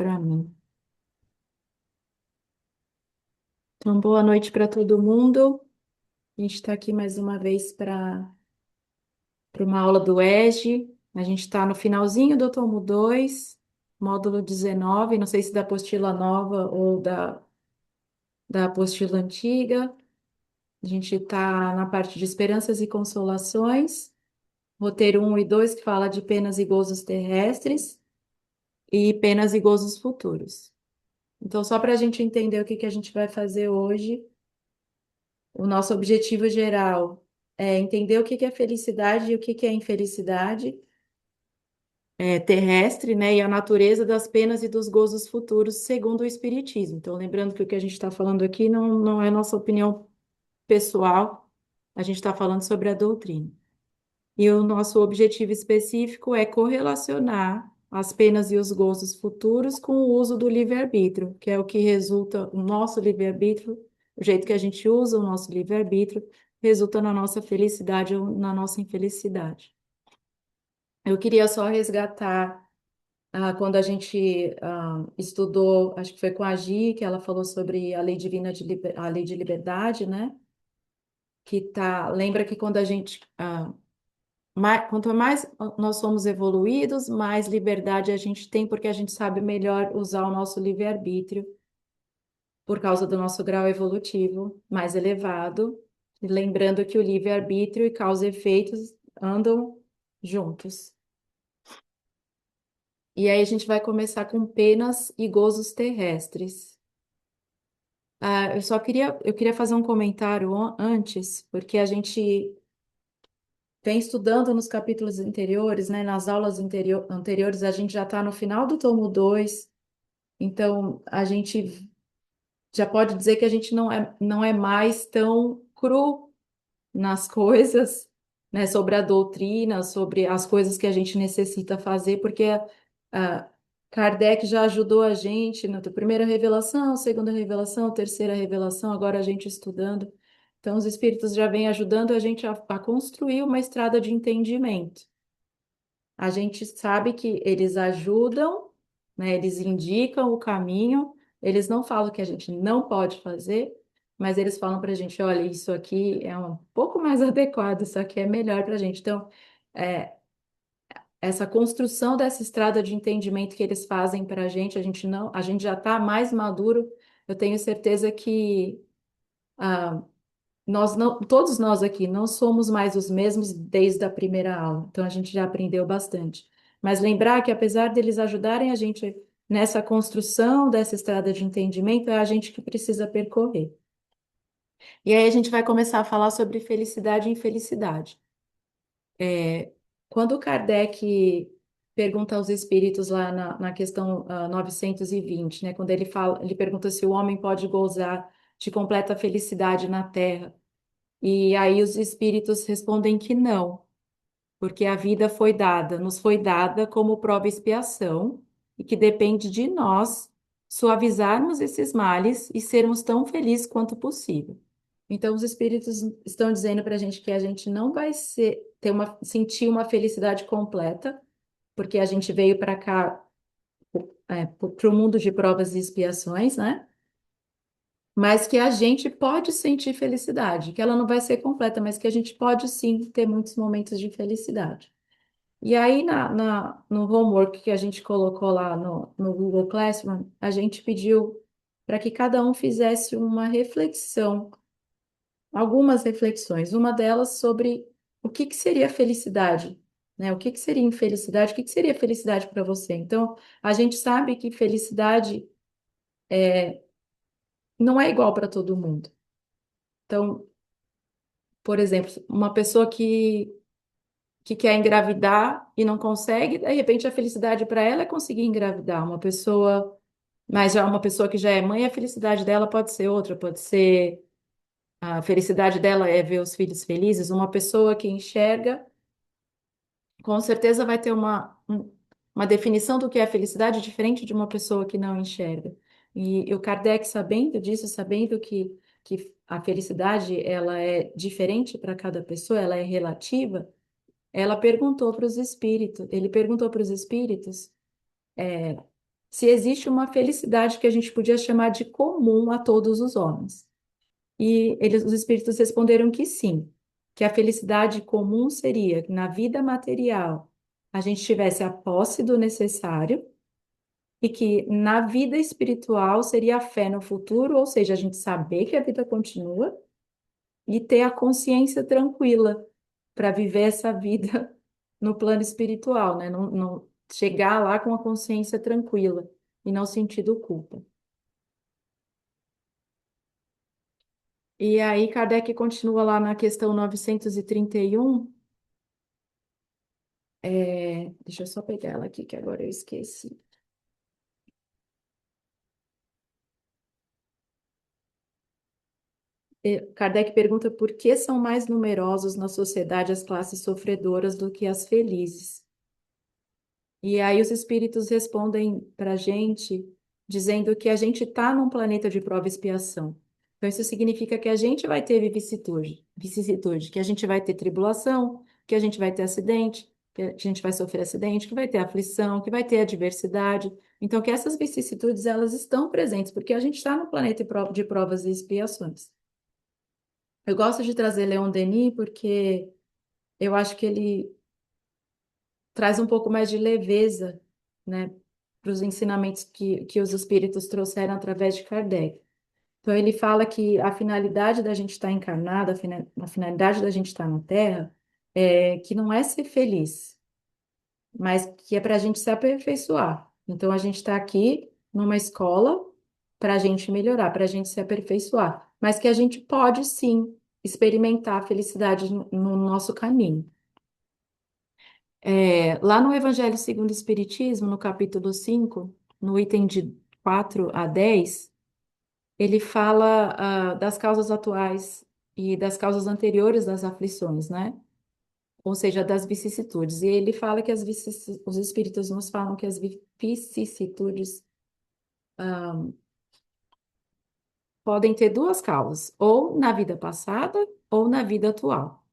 para mim. Então, boa noite para todo mundo. A gente está aqui mais uma vez para uma aula do ESG. A gente está no finalzinho do tomo 2, módulo 19. Não sei se da apostila nova ou da apostila antiga. A gente está na parte de esperanças e consolações, roteiro 1 e 2, que fala de penas e gozos terrestres e penas e gozos futuros. Então, só para a gente entender o que que a gente vai fazer hoje. O nosso objetivo geral é entender o que que é felicidade e o que que é infelicidade terrestre, né? E a natureza das penas e dos gozos futuros, segundo o Espiritismo. Então, lembrando que o que a gente está falando aqui não é nossa opinião pessoal, a gente está falando sobre a doutrina. E o nosso objetivo específico é correlacionar as penas e os gozos futuros com o uso do livre-arbítrio, que é o que resulta, o nosso livre-arbítrio, o jeito que a gente usa o nosso livre-arbítrio, resulta na nossa felicidade ou na nossa infelicidade. Eu queria só resgatar, quando a gente estudou, acho que foi com a Gi, que ela falou sobre a lei divina a lei de liberdade, né? Lembra que quando a gente quanto mais nós somos evoluídos, mais liberdade a gente tem, porque a gente sabe melhor usar o nosso livre-arbítrio, por causa do nosso grau evolutivo mais elevado. E lembrando que o livre-arbítrio e causa e efeitos andam juntos. E aí a gente vai começar com penas e gozos terrestres. Eu queria fazer um comentário antes, porque a gente vem estudando nos capítulos anteriores, né, nas aulas anteriores, a gente já está no final do tomo 2, então a gente já pode dizer que a gente não é mais tão cru nas coisas, né, sobre a doutrina, sobre as coisas que a gente necessita fazer, porque ah, Kardec já ajudou a gente na primeira revelação, segunda revelação, terceira revelação, agora a gente estudando. Então, os espíritos já vêm ajudando a gente a construir uma estrada de entendimento. A gente sabe que eles ajudam, né? Eles indicam o caminho, eles não falam que a gente não pode fazer, mas eles falam para a gente, olha, isso aqui é um pouco mais adequado, isso aqui é melhor para a gente. Então, é, essa construção dessa estrada de entendimento que eles fazem para a gente não, a gente já está mais maduro. Eu tenho certeza que ah, nós não, todos nós aqui não somos mais os mesmos desde a primeira aula, então a gente já aprendeu bastante. Mas lembrar que apesar deles ajudarem a gente nessa construção dessa estrada de entendimento, é a gente que precisa percorrer. E aí a gente vai começar a falar sobre felicidade e infelicidade. Quando Kardec pergunta aos espíritos lá na questão 920, né, quando ele fala, ele pergunta se o homem pode gozar de completa felicidade na Terra. E aí os espíritos respondem que não, porque a vida nos foi dada como prova e expiação, e que depende de nós suavizarmos esses males e sermos tão felizes quanto possível. Então, os espíritos estão dizendo para a gente que a gente não vai sentir uma felicidade completa, porque a gente veio para cá, para o mundo de provas e expiações, né? Mas que a gente pode sentir felicidade, que ela não vai ser completa, mas que a gente pode sim ter muitos momentos de felicidade. E aí, no homework que a gente colocou lá no Google Classroom, a gente pediu para que cada um fizesse uma reflexão, algumas reflexões, uma delas sobre o que que seria felicidade, né? O que que seria infelicidade, o que que seria felicidade para você? Então, a gente sabe que felicidade não é igual para todo mundo. Então, por exemplo, uma pessoa que quer engravidar e não consegue, de repente a felicidade para ela é conseguir engravidar. Mas já uma pessoa que já é mãe, a felicidade dela pode ser outra, pode ser a felicidade dela é ver os filhos felizes. Uma pessoa que enxerga, com certeza vai ter uma definição do que é felicidade diferente de uma pessoa que não enxerga. E o Kardec, sabendo disso, sabendo que a felicidade ela é diferente para cada pessoa, ela é relativa. Ele perguntou para os espíritos se existe uma felicidade que a gente podia chamar de comum a todos os homens. E eles, os espíritos responderam que sim, que a felicidade comum seria que na vida material a gente tivesse a posse do necessário e que na vida espiritual seria a fé no futuro, ou seja, a gente saber que a vida continua e ter a consciência tranquila para viver essa vida no plano espiritual, né? Não chegar lá com a consciência tranquila e não sentindo culpa. E aí, Kardec continua lá na questão 931. Deixa eu só pegar ela aqui, que agora eu esqueci. Kardec pergunta por que são mais numerosos na sociedade as classes sofredoras do que as felizes. E aí os espíritos respondem para a gente dizendo que a gente está num planeta de prova e expiação. Então isso significa que a gente vai ter vicissitude, que a gente vai ter tribulação, que a gente vai ter acidente, que a gente vai sofrer acidente, que vai ter aflição, que vai ter adversidade. Então que essas vicissitudes elas estão presentes, porque a gente está no planeta de provas e expiações. Eu gosto de trazer Leon Denis porque eu acho que ele traz um pouco mais de leveza, né, para os ensinamentos que os espíritos trouxeram através de Kardec. Então, ele fala que a finalidade da gente estar encarnada, a finalidade da gente estar na Terra, é que não é ser feliz, mas que é para a gente se aperfeiçoar. Então, a gente está aqui numa escola para a gente melhorar, para a gente se aperfeiçoar, mas que a gente pode sim experimentar a felicidade no nosso caminho. Lá no Evangelho segundo o Espiritismo, no capítulo 5, no item de 4 a 10, ele fala, das causas atuais e das causas anteriores das aflições, né? Ou seja, das vicissitudes. E ele fala que os espíritos nos falam que as vicissitudes podem ter duas causas, ou na vida passada ou na vida atual.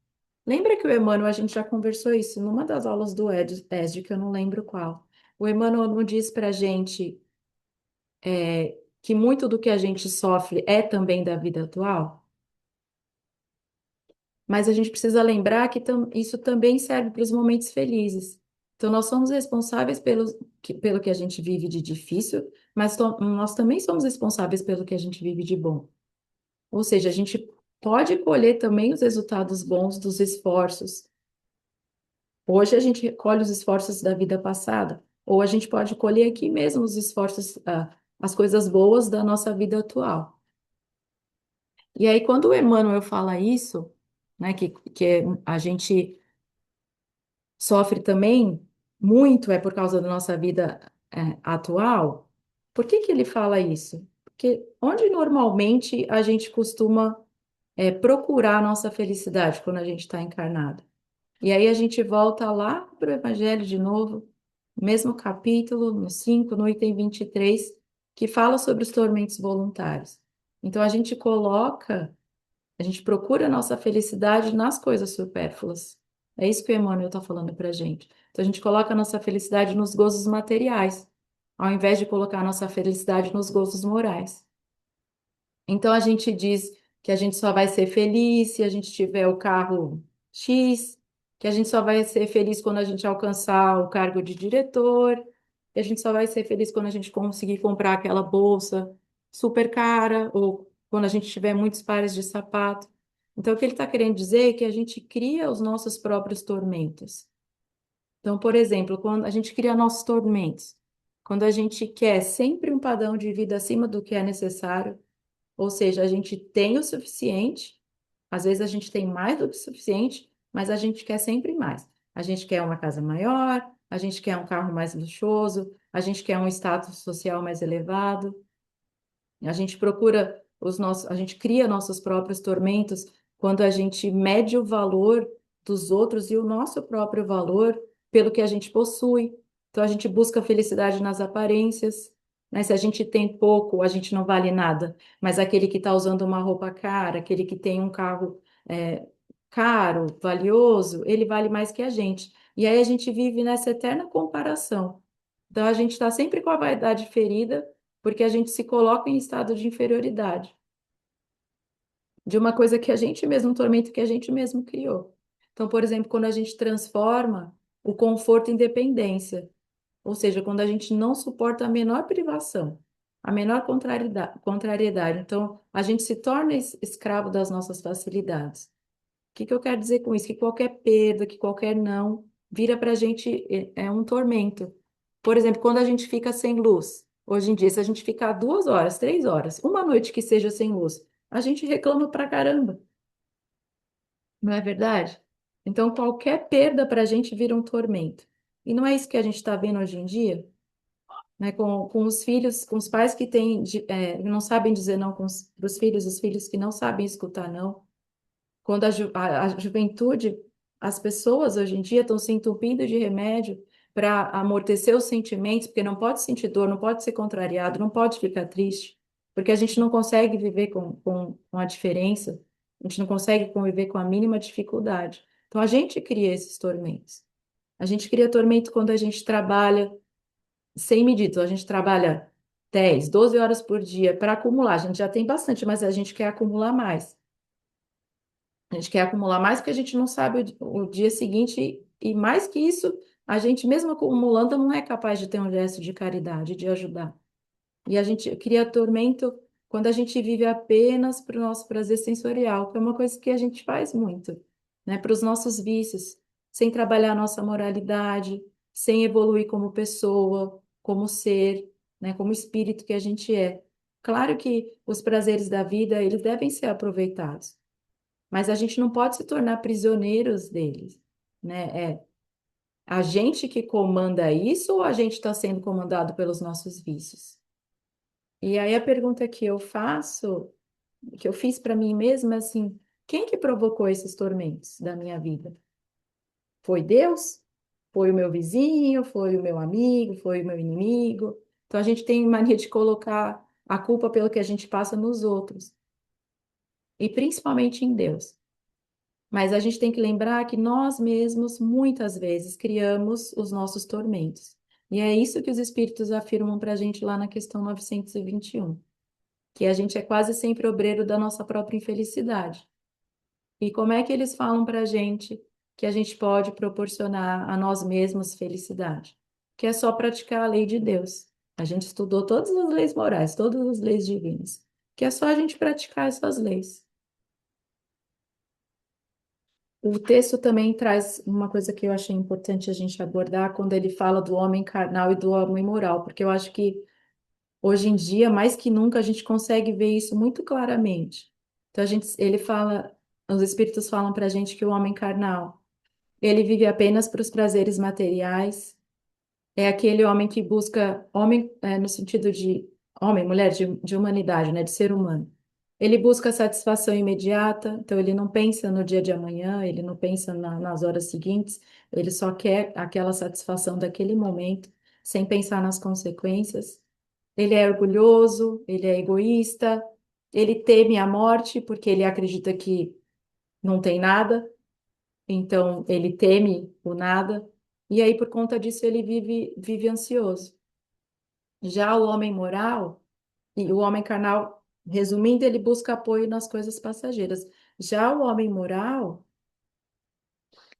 Lembra que o Emmanuel, a gente já conversou isso numa das aulas do ESD, que eu não lembro qual. O Emmanuel não diz para a gente que muito do que a gente sofre é também da vida atual, mas a gente precisa lembrar que isso também serve para os momentos felizes. Então, nós somos responsáveis pelo que a gente vive de difícil, mas nós também somos responsáveis pelo que a gente vive de bom. Ou seja, a gente pode colher também os resultados bons dos esforços. Hoje a gente recolhe os esforços da vida passada, ou a gente pode colher aqui mesmo os esforços, as coisas boas da nossa vida atual. E aí, quando o Emmanuel fala isso, né, que a gente sofre também muito é por causa da nossa vida, atual, por que que ele fala isso? Porque onde normalmente a gente costuma, procurar a nossa felicidade quando a gente está encarnado? E aí a gente volta lá para o Evangelho de novo, mesmo capítulo, no 5 no item 23 que fala sobre os tormentos voluntários. Então a gente procura a nossa felicidade nas coisas supérfluas. É isso que o Emmanuel está falando para a gente. Então a gente coloca a nossa felicidade nos gozos materiais, ao invés de colocar a nossa felicidade nos gozos morais. Então a gente diz que a gente só vai ser feliz se a gente tiver o carro X, que a gente só vai ser feliz quando a gente alcançar o cargo de diretor, que a gente só vai ser feliz quando a gente conseguir comprar aquela bolsa super cara, ou quando a gente tiver muitos pares de sapato. Então, o que ele está querendo dizer é que a gente cria os nossos próprios tormentos. Então, por exemplo, quando a gente cria nossos tormentos, quando a gente quer sempre um padrão de vida acima do que é necessário, ou seja, a gente tem o suficiente, às vezes a gente tem mais do que o suficiente, mas a gente quer sempre mais. A gente quer uma casa maior, a gente quer um carro mais luxuoso, a gente quer um status social mais elevado. A gente procura a gente cria nossos próprios tormentos quando a gente mede o valor dos outros e o nosso próprio valor pelo que a gente possui. Então a gente busca felicidade nas aparências, né? Se a gente tem pouco, a gente não vale nada. Mas aquele que está usando uma roupa cara, aquele que tem um carro, caro, valioso, ele vale mais que a gente. E aí a gente vive nessa eterna comparação. Então a gente está sempre com a vaidade ferida, porque a gente se coloca em estado de inferioridade, de uma coisa que a gente mesmo, um tormento que a gente mesmo criou. Então, por exemplo, quando a gente transforma o conforto em dependência, ou seja, quando a gente não suporta a menor privação, a menor contrariedade. Então, a gente se torna escravo das nossas facilidades. O que que eu quero dizer com isso? Que qualquer perda, que qualquer não, vira para a gente é um tormento. Por exemplo, quando a gente fica sem luz, hoje em dia, se a gente ficar 2 horas, 3 horas, uma noite que seja sem luz, a gente reclama pra caramba, não é verdade? Então, qualquer perda para a gente vira um tormento. E não é isso que a gente está vendo hoje em dia? Né, com os filhos, com os pais que têm, não sabem dizer não para os filhos, os filhos que não sabem escutar não. Quando a juventude, as pessoas hoje em dia estão se entupindo de remédio para amortecer os sentimentos, porque não pode sentir dor, não pode ser contrariado, não pode ficar triste, porque a gente não consegue viver com a diferença, a gente não consegue conviver com a mínima dificuldade. Então a gente cria esses tormentos. A gente cria tormento quando a gente trabalha sem medida. Então, a gente trabalha 10, 12 horas por dia para acumular. A gente já tem bastante, mas a gente quer acumular mais. A gente quer acumular mais porque a gente não sabe o dia seguinte, e mais que isso, a gente, mesmo acumulando, não é capaz de ter um gesto de caridade, de ajudar. E a gente cria tormento quando a gente vive apenas para o nosso prazer sensorial, que é uma coisa que a gente faz muito, né? Para os nossos vícios, sem trabalhar a nossa moralidade, sem evoluir como pessoa, como ser, né? Como espírito que a gente é. Claro que os prazeres da vida, eles devem ser aproveitados, mas a gente não pode se tornar prisioneiros deles, né? É a gente que comanda isso ou a gente está sendo comandado pelos nossos vícios? E aí a pergunta que eu faço, que eu fiz para mim mesma, é assim, quem que provocou esses tormentos da minha vida? Foi Deus? Foi o meu vizinho? Foi o meu amigo? Foi o meu inimigo? Então a gente tem mania de colocar a culpa pelo que a gente passa nos outros, e principalmente em Deus. Mas a gente tem que lembrar que nós mesmos, muitas vezes, criamos os nossos tormentos. E é isso que os espíritos afirmam para a gente lá na questão 921, que a gente é quase sempre obreiro da nossa própria infelicidade. E como é que eles falam para a gente que a gente pode proporcionar a nós mesmos felicidade? Que é só praticar a lei de Deus. A gente estudou todas as leis morais, todas as leis divinas. Que é só a gente praticar essas leis. O texto também traz uma coisa que eu achei importante a gente abordar quando ele fala do homem carnal e do homem moral, porque eu acho que hoje em dia, mais que nunca, a gente consegue ver isso muito claramente. Então, ele fala, os espíritos falam para a gente que o homem carnal, ele vive apenas para os prazeres materiais, é aquele homem que busca, homem, no sentido de homem, mulher, de humanidade, né, de ser humano. Ele busca satisfação imediata, então ele não pensa no dia de amanhã, ele não pensa nas horas seguintes, ele só quer aquela satisfação daquele momento, sem pensar nas consequências. Ele é orgulhoso, ele é egoísta, ele teme a morte porque ele acredita que não tem nada, então ele teme o nada, e aí por conta disso ele vive ansioso. Já o homem moral e o homem carnal, resumindo, ele busca apoio nas coisas passageiras. Já o homem moral,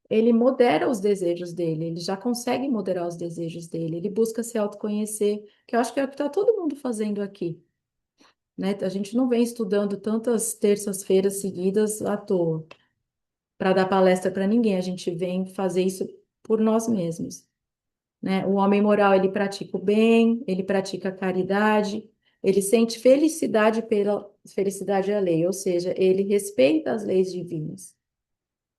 ele modera os desejos dele, ele já consegue moderar os desejos dele, ele busca se autoconhecer, que eu acho que é o que está todo mundo fazendo aqui, né? A gente não vem estudando tantas terças-feiras seguidas à toa para dar palestra para ninguém, a gente vem fazer isso por nós mesmos, né? O homem moral, ele pratica o bem, ele pratica a caridade, ele sente felicidade pela felicidade alheia, ou seja, ele respeita as leis divinas.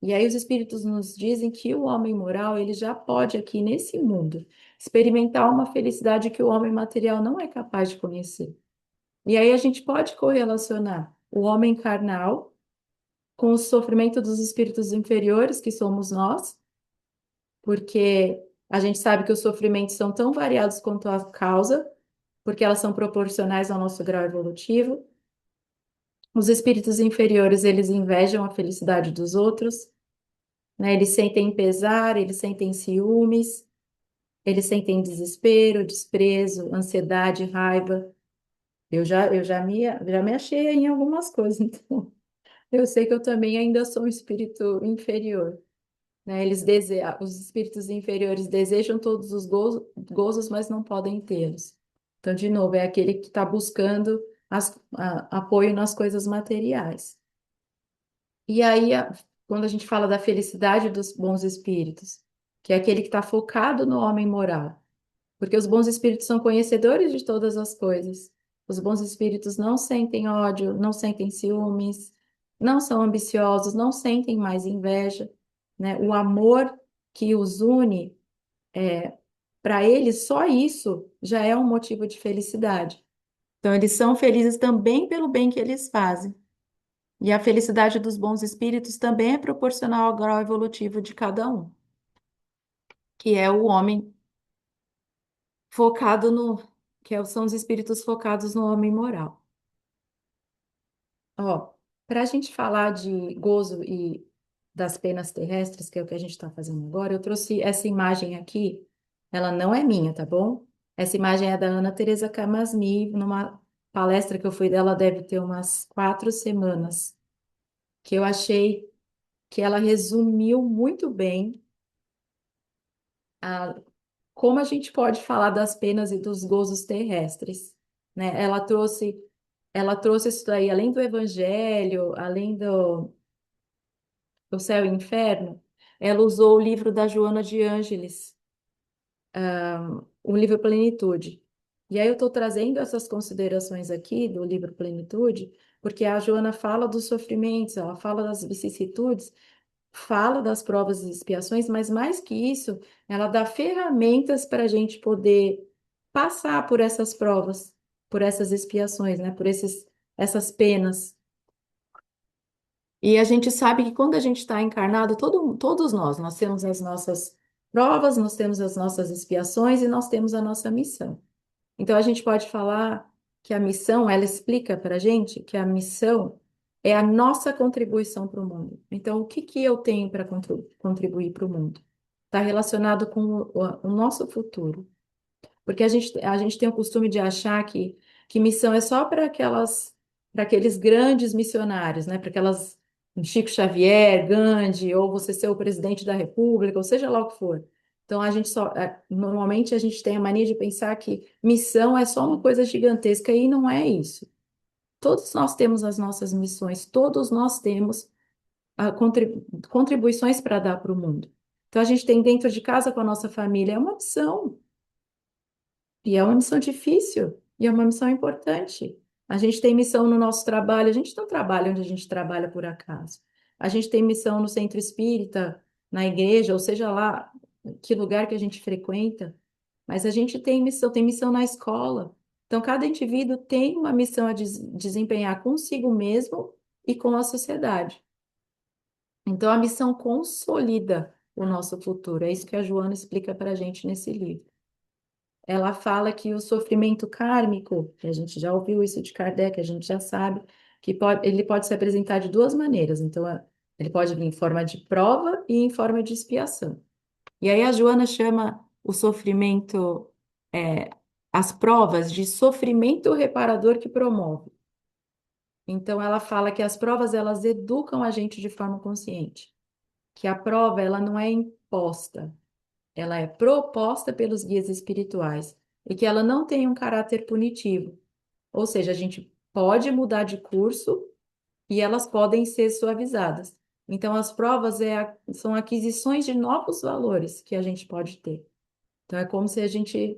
E aí os espíritos nos dizem que o homem moral, ele já pode aqui nesse mundo experimentar uma felicidade que o homem material não é capaz de conhecer. E aí a gente pode correlacionar o homem carnal com o sofrimento dos espíritos inferiores, que somos nós, porque a gente sabe que os sofrimentos são tão variados quanto a causa, porque elas são proporcionais ao nosso grau evolutivo. Os espíritos inferiores, eles invejam a felicidade dos outros, né? Eles sentem pesar, eles sentem ciúmes, Eles sentem desespero, desprezo, ansiedade, raiva. Eu já me achei em algumas coisas, então eu sei que eu também ainda sou um espírito inferior, né? Os espíritos inferiores desejam todos os gozos, mas não podem tê-los. Então, de novo, é aquele que está buscando apoio nas coisas materiais. E aí, quando a gente fala da felicidade dos bons espíritos, que é aquele que está focado no homem moral, porque os bons espíritos são conhecedores de todas as coisas. Os bons espíritos não sentem ódio, não sentem ciúmes, não são ambiciosos, não sentem mais inveja, né? O amor que os une, para eles, só isso já é um motivo de felicidade. Então, eles são felizes também pelo bem que eles fazem. E a felicidade dos bons espíritos também é proporcional ao grau evolutivo de cada um, que é o homem focado no, são os espíritos focados no homem moral. Ó, para a gente falar de gozo e das penas terrestres, que é o que a gente está fazendo agora, eu trouxe essa imagem aqui, ela não é minha, tá bom? Essa imagem é da Ana Teresa Camasmi, numa palestra que eu fui dela, deve ter umas 4 semanas, que eu achei que ela resumiu muito bem a, como a gente pode falar das penas e dos gozos terrestres, né? Ela trouxe isso daí, além do Evangelho, além do céu e inferno, ela usou o livro da Joana de Ângeles, o livro Plenitude. E aí eu estou trazendo essas considerações aqui do livro Plenitude, porque a Joana fala dos sofrimentos, ela fala das vicissitudes, fala das provas e expiações, mas mais que isso, ela dá ferramentas para a gente poder passar por essas provas, por essas expiações, né? Por essas penas. E a gente sabe que quando a gente está encarnado, todos nós temos as nossas provas, nós temos as nossas expiações e nós temos a nossa missão. Então a gente pode falar que a missão, ela explica para a gente que a missão é a nossa contribuição para o mundo. Então, o que que eu tenho para contribuir para o mundo? Está relacionado com o nosso futuro. Porque a gente tem o costume de achar que missão é só para aqueles grandes missionários, né? Para aquelas Chico Xavier, Gandhi, ou você ser o presidente da República, ou seja lá o que for. Então normalmente a gente tem a mania de pensar que missão é só uma coisa gigantesca e não é isso. Todos nós temos as nossas missões, todos nós temos contribuições para dar para o mundo. Então a gente tem dentro de casa com a nossa família, é uma missão. E é uma missão difícil, e é uma missão importante. A gente tem missão no nosso trabalho, a gente não trabalha onde a gente trabalha por acaso. A gente tem missão no centro espírita, na igreja, ou seja lá, que lugar que a gente frequenta, mas a gente tem missão na escola. Então, cada indivíduo tem uma missão a desempenhar consigo mesmo e com a sociedade. Então, a missão consolida o nosso futuro. É isso que a Joana explica para a gente nesse livro. Ela fala que o sofrimento kármico, que a gente já ouviu isso de Kardec, a gente já sabe, que ele pode se apresentar de duas maneiras. Então, ele pode vir em forma de prova e em forma de expiação. E aí a Joana chama o sofrimento, é, as provas de sofrimento reparador que promove. Então, ela fala que as provas, elas educam a gente de forma consciente. Que a prova, ela não é imposta, ela é proposta pelos guias espirituais e que ela não tem um caráter punitivo. Ou seja, a gente pode mudar de curso e elas podem ser suavizadas. Então, as provas são aquisições de novos valores que a gente pode ter. Então, é como se a gente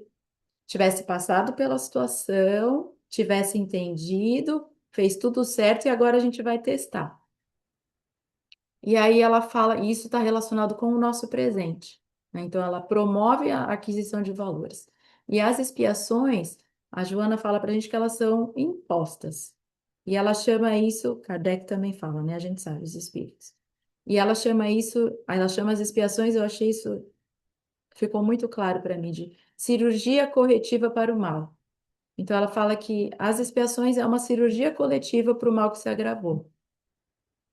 tivesse passado pela situação, tivesse entendido, fez tudo certo e agora a gente vai testar. E aí ela fala, e isso está relacionado com o nosso presente, né? Então ela promove a aquisição de valores. E as expiações, a Joana fala para a gente que elas são impostas. E ela chama isso, Kardec também fala, né? A gente sabe, os espíritos. E ela chama as expiações, eu achei isso, ficou muito claro para mim, de cirurgia corretiva para o mal. Então ela fala que as expiações é uma cirurgia coletiva para o mal que se agravou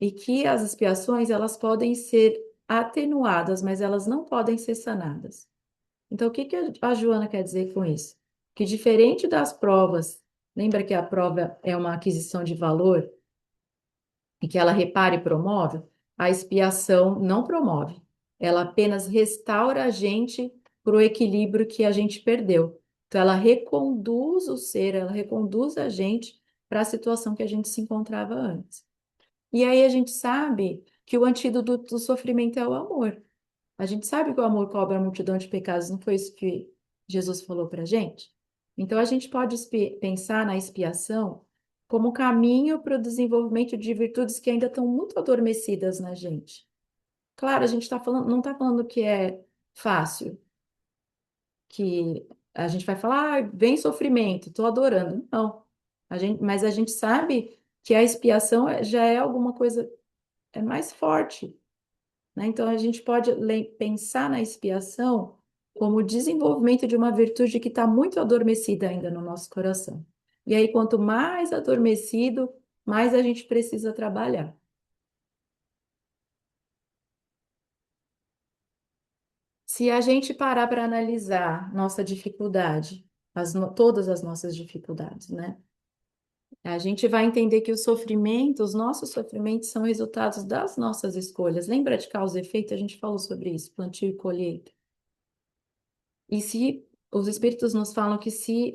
e que as expiações elas podem ser atenuadas, mas elas não podem ser sanadas. Então, o que que a Joana quer dizer com isso? Que diferente das provas, lembra que a prova é uma aquisição de valor e que ela repara e promove? A expiação não promove. Ela apenas restaura a gente para o equilíbrio que a gente perdeu. Então, ela reconduz o ser, ela reconduz a gente para a situação que a gente se encontrava antes. E aí a gente sabe que o antídoto do sofrimento é o amor. A gente sabe que o amor cobre a multidão de pecados, não foi isso que Jesus falou para a gente? Então a gente pode pensar na expiação como caminho para o desenvolvimento de virtudes que ainda estão muito adormecidas na gente. Claro, a gente tá falando, não está falando que é fácil, que a gente vai falar, ah, vem sofrimento, estou adorando. Não. Mas a gente sabe que a expiação já é alguma coisa é mais forte, né? Então, a gente pode pensar na expiação como o desenvolvimento de uma virtude que está muito adormecida ainda no nosso coração. E aí, quanto mais adormecido, mais a gente precisa trabalhar. Se a gente parar para analisar nossa dificuldade, todas as nossas dificuldades, né? A gente vai entender que o sofrimento, os nossos sofrimentos são resultados das nossas escolhas. Lembra de causa e efeito? A gente falou sobre isso, plantio e colheita. E se os espíritos nos falam que se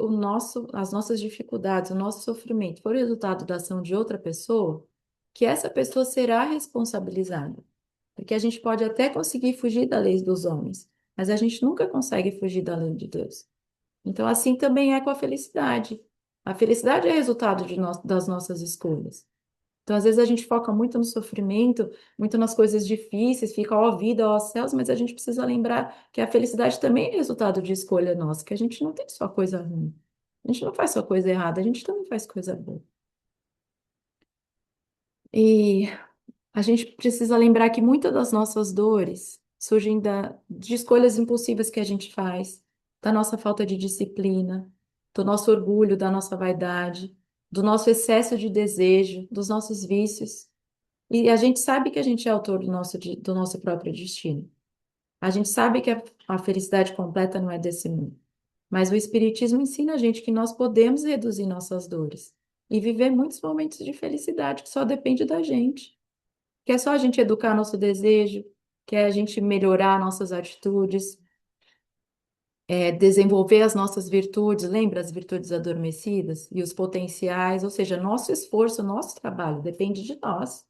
as nossas dificuldades, o nosso sofrimento for resultado da ação de outra pessoa, que essa pessoa será responsabilizada. Porque a gente pode até conseguir fugir da lei dos homens, mas a gente nunca consegue fugir da lei de Deus. Então, assim também é com a felicidade. A felicidade é resultado das nossas escolhas. Então, às vezes, a gente foca muito no sofrimento, muito nas coisas difíceis, fica ó vida, ó céus, mas a gente precisa lembrar que a felicidade também é resultado de escolha nossa, que a gente não tem só coisa ruim. A gente não faz só coisa errada, a gente também faz coisa boa. E a gente precisa lembrar que muitas das nossas dores surgem de escolhas impulsivas que a gente faz, da nossa falta de disciplina, do nosso orgulho, da nossa vaidade, do nosso excesso de desejo, dos nossos vícios. E a gente sabe que a gente é autor do nosso próprio destino. A gente sabe que a felicidade completa não é desse mundo. Mas o Espiritismo ensina a gente que nós podemos reduzir nossas dores e viver muitos momentos de felicidade que só depende da gente. Que é só a gente educar nosso desejo, que é a gente melhorar nossas atitudes, desenvolver as nossas virtudes, lembra as virtudes adormecidas e os potenciais, ou seja, nosso esforço, nosso trabalho depende de nós.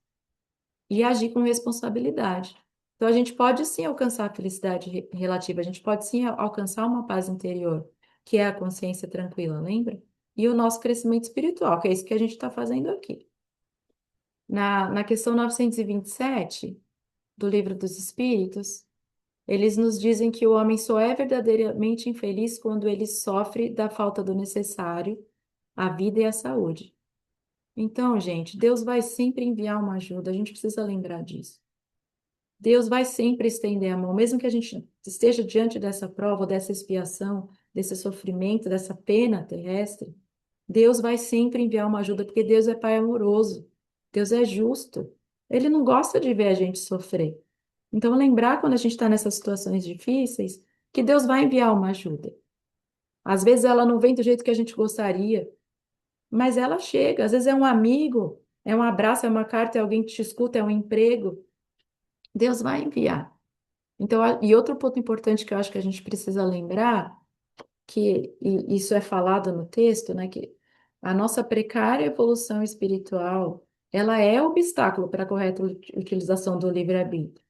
E agir com responsabilidade. Então, a gente pode sim alcançar a felicidade relativa, a gente pode sim alcançar uma paz interior, que é a consciência tranquila, lembra? E o nosso crescimento espiritual, que é isso que a gente está fazendo aqui. Na questão 927 do Livro dos Espíritos, eles nos dizem que o homem só é verdadeiramente infeliz quando ele sofre da falta do necessário, a vida e a saúde. Então, gente, Deus vai sempre enviar uma ajuda, a gente precisa lembrar disso. Deus vai sempre estender a mão, mesmo que a gente esteja diante dessa prova, dessa expiação, desse sofrimento, dessa pena terrestre. Deus vai sempre enviar uma ajuda, porque Deus é Pai amoroso, Deus é justo. Ele não gosta de ver a gente sofrer. Então, lembrar quando a gente está nessas situações difíceis, que Deus vai enviar uma ajuda. Às vezes ela não vem do jeito que a gente gostaria, mas ela chega. Às vezes é um amigo, é um abraço, é uma carta, é alguém que te escuta, é um emprego. Deus vai enviar. Então, e outro ponto importante que eu acho que a gente precisa lembrar, e isso é falado no texto, né, que a nossa precária evolução espiritual, ela é obstáculo para a correta utilização do livre-arbítrio.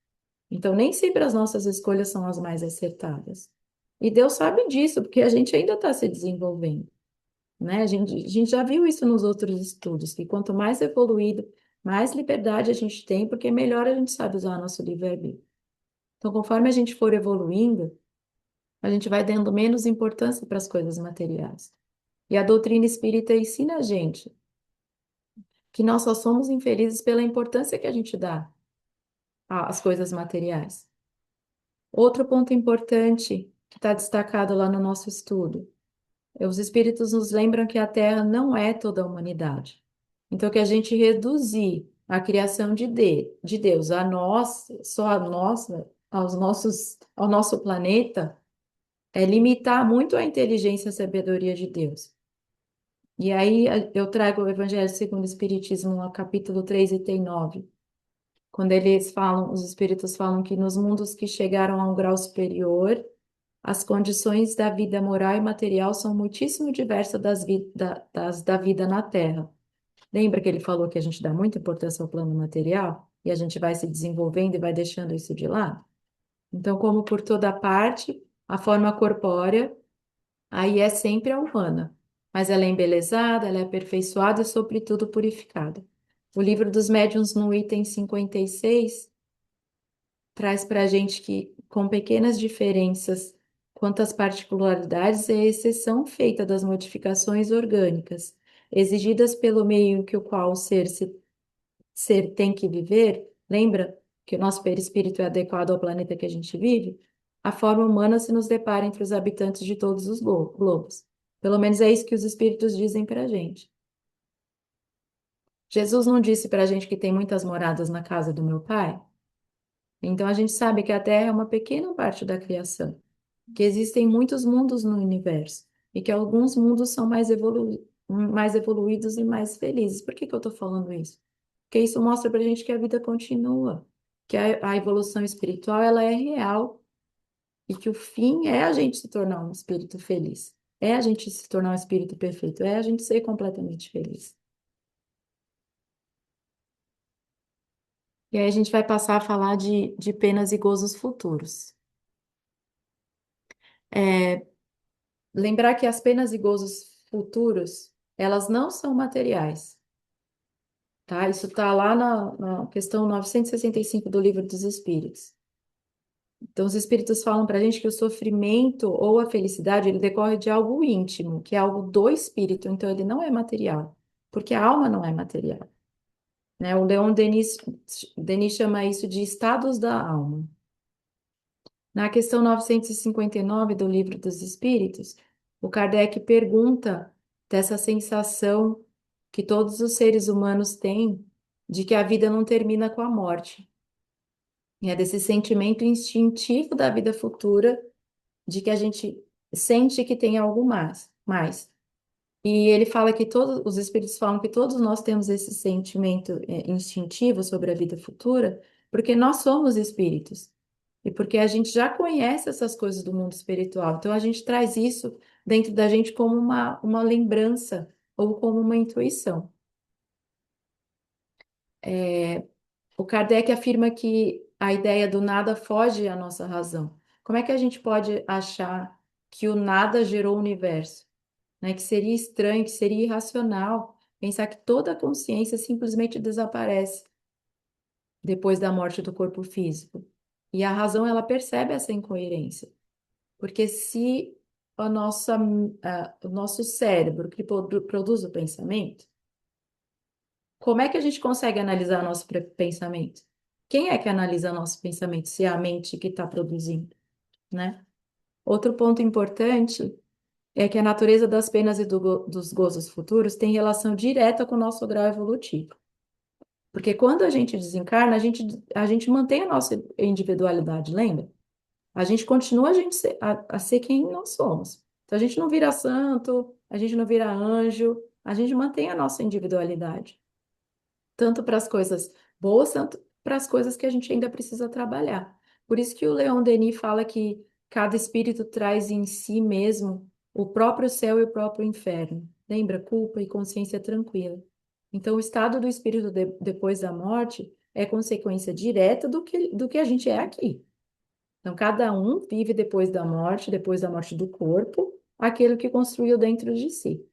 Então, nem sempre as nossas escolhas são as mais acertadas. E Deus sabe disso, porque a gente ainda está se desenvolvendo, né? A gente já viu isso nos outros estudos, que quanto mais evoluído, mais liberdade a gente tem, porque melhor a gente sabe usar nosso livre-arbítrio. Então, conforme a gente for evoluindo, a gente vai dando menos importância para as coisas materiais. E a doutrina espírita ensina a gente que nós só somos infelizes pela importância que a gente dá às coisas materiais. Outro ponto importante que está destacado lá no nosso estudo, os espíritos nos lembram que a Terra não é toda a humanidade. Então, que a gente reduzir a criação de Deus a nós, só a nós, ao nosso planeta, é limitar muito a inteligência e a sabedoria de Deus. E aí eu trago o Evangelho segundo o Espiritismo, no capítulo 3 item 9, quando eles falam, os espíritos falam que nos mundos que chegaram a um grau superior, as condições da vida moral e material são muitíssimo diversas das da vida na Terra. Lembra que ele falou que a gente dá muita importância ao plano material e a gente vai se desenvolvendo e vai deixando isso de lado? Então, como por toda parte, a forma corpórea aí é sempre a humana, mas ela é embelezada, ela é aperfeiçoada e, sobretudo, purificada. O livro dos médiuns, no item 56, traz para a gente que, com pequenas diferenças quanto às particularidades, é a exceção feita das modificações orgânicas, exigidas pelo meio em que o qual o ser tem que viver, lembra que o nosso perispírito é adequado ao planeta que a gente vive? A forma humana se nos depara entre os habitantes de todos os globos. Pelo menos é isso que os espíritos dizem para a gente. Jesus não disse para a gente que tem muitas moradas na casa do meu pai? Então a gente sabe que a Terra é uma pequena parte da criação, que existem muitos mundos no universo e que alguns mundos são mais evoluídos e mais felizes. Por que que eu estou falando isso? Porque isso mostra para a gente que a vida continua, que a evolução espiritual ela é real e que o fim é a gente se tornar um espírito feliz, é a gente se tornar um espírito perfeito, é a gente ser completamente feliz. E aí a gente vai passar a falar de penas e gozos futuros. É, lembrar que as penas e gozos futuros, elas não são materiais, tá? Isso está lá na questão 965 do Livro dos Espíritos. Então, os espíritos falam para a gente que o sofrimento ou a felicidade, ele decorre de algo íntimo, que é algo do espírito, então ele não é material, porque a alma não é material, né? O Denis chama isso de estados da alma. Na questão 959 do Livro dos Espíritos, o Kardec pergunta dessa sensação que todos os seres humanos têm de que a vida não termina com a morte. E é desse sentimento instintivo da vida futura, de que a gente sente que tem algo mais. E ele fala que todos os espíritos falam que todos nós temos esse sentimento instintivo sobre a vida futura, porque nós somos espíritos. E porque a gente já conhece essas coisas do mundo espiritual. Então a gente traz isso dentro da gente como uma lembrança ou como uma intuição. O Kardec afirma que a ideia do nada foge à nossa razão. Como é que a gente pode achar que o nada gerou o universo? Né? Que seria estranho, que seria irracional pensar que toda a consciência simplesmente desaparece depois da morte do corpo físico. E a razão, ela percebe essa incoerência. Porque se o nosso cérebro que produz o pensamento, como é que a gente consegue analisar nosso pensamento? Quem é que analisa nosso pensamento, se é a mente que está produzindo, né? Outro ponto importante é que a natureza das penas e dos gozos futuros tem relação direta com o nosso grau evolutivo. Porque quando a gente desencarna, a gente mantém a nossa individualidade, lembra? A gente continua a ser quem nós somos. Então a gente não vira santo, a gente não vira anjo, a gente mantém a nossa individualidade, tanto para as coisas boas, tanto para as coisas que a gente ainda precisa trabalhar. Por isso que o Leon Denis fala que cada espírito traz em si mesmo o próprio céu e o próprio inferno. Lembra? Culpa e consciência tranquila. Então, o estado do espírito depois da morte é consequência direta do que a gente é aqui. Então, cada um vive depois da morte do corpo, aquilo que construiu dentro de si.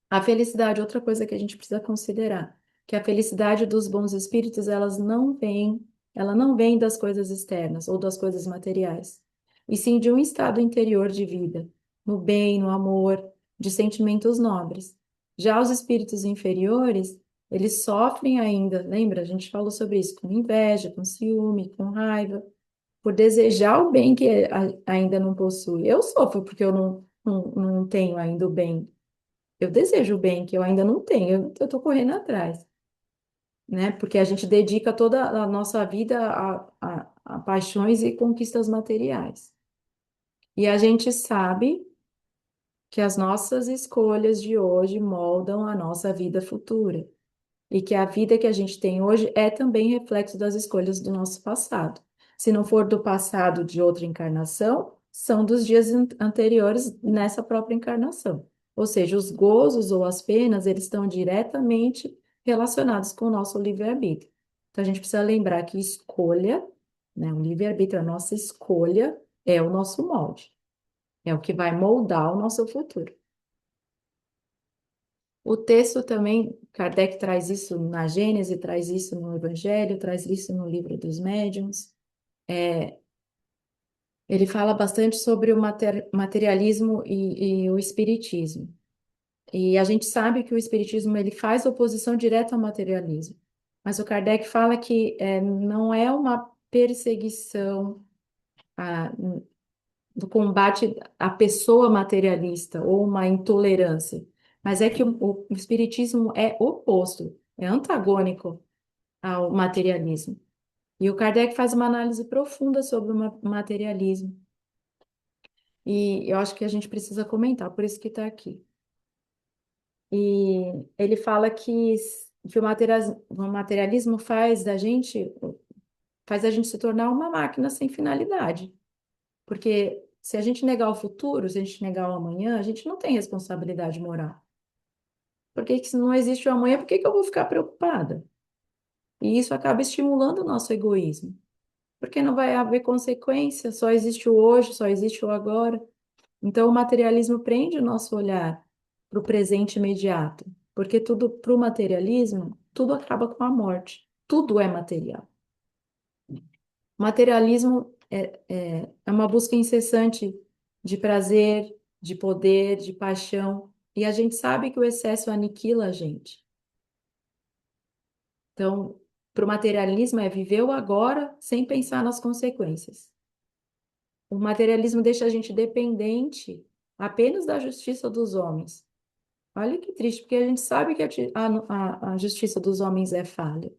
A felicidade, outra coisa que a gente precisa considerar, que a felicidade dos bons espíritos, ela não vem das coisas externas ou das coisas materiais, e sim de um estado interior de vida, no bem, no amor, de sentimentos nobres. Já os espíritos inferiores, eles sofrem ainda, lembra? A gente falou sobre isso, com inveja, com ciúme, com raiva, por desejar o bem que ainda não possui. Eu sofro porque eu não tenho ainda o bem, eu desejo o bem que eu ainda não tenho, eu estou correndo atrás, né? Porque a gente dedica toda a nossa vida a paixões e conquistas materiais. E a gente sabe que as nossas escolhas de hoje moldam a nossa vida futura. E que a vida que a gente tem hoje é também reflexo das escolhas do nosso passado. Se não for do passado de outra encarnação, são dos dias anteriores nessa própria encarnação. Ou seja, os gozos ou as penas, eles estão diretamente relacionados com o nosso livre-arbítrio. Então a gente precisa lembrar que escolha, né, o livre-arbítrio, a nossa escolha é o nosso molde, é o que vai moldar o nosso futuro. O texto também, Kardec traz isso na Gênese, traz isso no Evangelho, traz isso no Livro dos Médiuns. Ele fala bastante sobre o materialismo e o espiritismo. E a gente sabe que o espiritismo ele faz oposição direta ao materialismo. Mas o Kardec fala que não é uma perseguição a, do combate à pessoa materialista ou uma intolerância, mas é que o espiritismo é oposto, é antagônico ao materialismo. E o Kardec faz uma análise profunda sobre o materialismo. E eu acho que a gente precisa comentar, por isso que está aqui. E ele fala que o materialismo faz a gente se tornar uma máquina sem finalidade. Porque se a gente negar o futuro, se a gente negar o amanhã, a gente não tem responsabilidade moral. Porque se não existe o amanhã, por que que eu vou ficar preocupada? E isso acaba estimulando o nosso egoísmo. Porque não vai haver consequência, só existe o hoje, só existe o agora. Então, o materialismo prende o nosso olhar para o presente imediato. Porque tudo, para o materialismo, tudo acaba com a morte. Tudo é material. O materialismo é uma busca incessante de prazer, de poder, de paixão. E a gente sabe que o excesso aniquila a gente. Então, para o materialismo é viver o agora sem pensar nas consequências. O materialismo deixa a gente dependente apenas da justiça dos homens. Olha que triste, porque a gente sabe que a justiça dos homens é falha.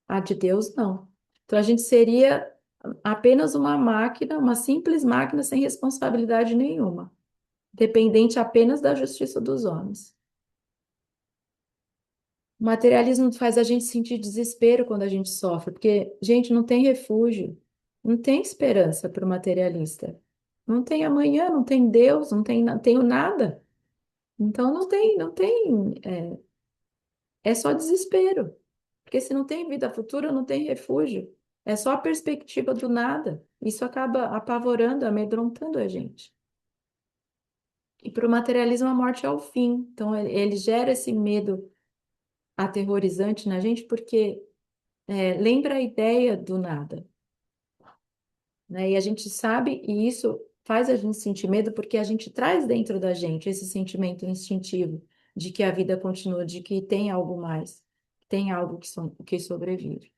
A de Deus, não. Então, a gente seria apenas uma máquina, uma simples máquina sem responsabilidade nenhuma, dependente apenas da justiça dos homens. O materialismo faz a gente sentir desespero quando a gente sofre, porque, gente, não tem refúgio, não tem esperança para o materialista. Não tem amanhã, não tem Deus, não tenho nada. Então é só desespero. Porque se não tem vida futura, não tem refúgio. É só a perspectiva do nada. Isso acaba apavorando, amedrontando a gente. E para o materialismo, a morte é o fim. Então, ele gera esse medo aterrorizante na gente, porque lembra a ideia do nada, né? E a gente sabe, e isso faz a gente sentir medo, porque a gente traz dentro da gente esse sentimento instintivo de que a vida continua, de que tem algo mais, tem algo que sobrevive.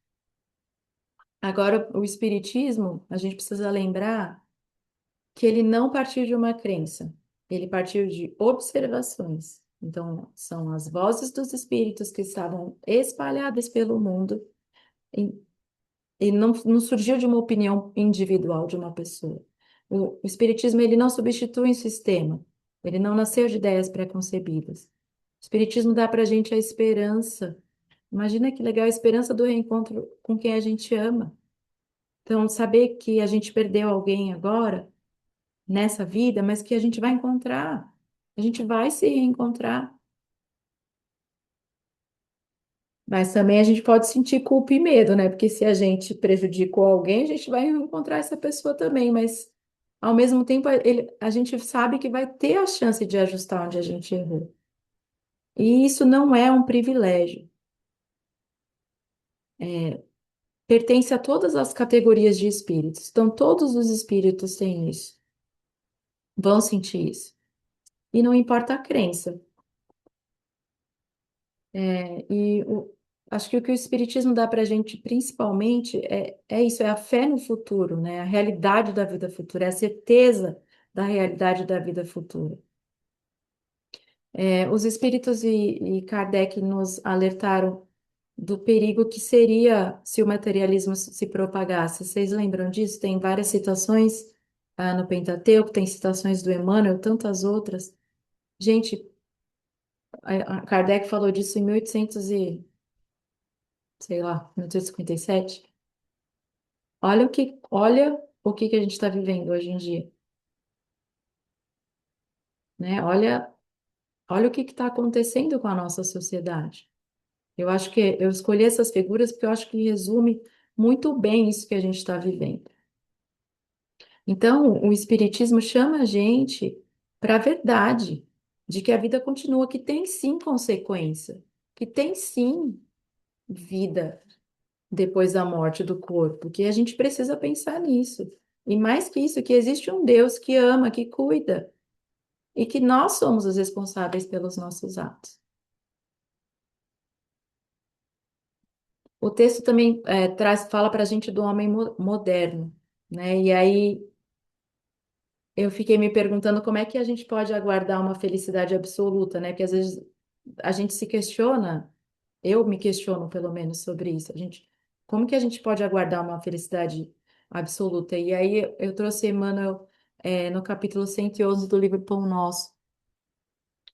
Agora, o espiritismo, a gente precisa lembrar que ele não partiu de uma crença, ele partiu de observações. Então, são as vozes dos espíritos que estavam espalhadas pelo mundo e, e não surgiu de uma opinião individual de uma pessoa. O espiritismo, ele não substitui um sistema, ele não nasceu de ideias pré-concebidas. O espiritismo dá para a gente a esperança. Imagina que legal a esperança do reencontro com quem a gente ama. Então, saber que a gente perdeu alguém agora, nessa vida, mas que a gente vai encontrar, a gente vai se reencontrar. Mas também a gente pode sentir culpa e medo, né? Porque se a gente prejudicou alguém, a gente vai encontrar essa pessoa também, mas ao mesmo tempo a gente sabe que vai ter a chance de ajustar onde a gente errou. E isso não é um privilégio. Pertence a todas as categorias de espíritos. Então, todos os espíritos têm isso, vão sentir isso. E não importa a crença. Acho que o que o Espiritismo dá para a gente, principalmente, é isso, é a fé no futuro, né? A realidade da vida futura, é a certeza da realidade da vida futura. Os Espíritos e Kardec nos alertaram do perigo que seria se o materialismo se propagasse. Vocês lembram disso? Tem várias citações no Pentateuco, tem citações do Emmanuel, tantas outras. Gente, a Kardec falou disso em 1800 e, sei lá, 1857. Olha o que que a gente está vivendo hoje em dia, né? Olha o que está acontecendo com a nossa sociedade. Eu acho que eu escolhi essas figuras porque eu acho que resume muito bem isso que a gente está vivendo. Então, o Espiritismo chama a gente para a verdade de que a vida continua, que tem sim consequência, que tem sim vida depois da morte do corpo, que a gente precisa pensar nisso. E mais que isso, que existe um Deus que ama, que cuida, e que nós somos os responsáveis pelos nossos atos. O texto também fala para a gente do homem moderno, né? E aí eu fiquei me perguntando como é que a gente pode aguardar uma felicidade absoluta, né? Porque às vezes a gente se questiona, eu me questiono pelo menos sobre isso. Como que a gente pode aguardar uma felicidade absoluta? E aí eu trouxe Emmanuel no capítulo 111 do livro Pão Nosso,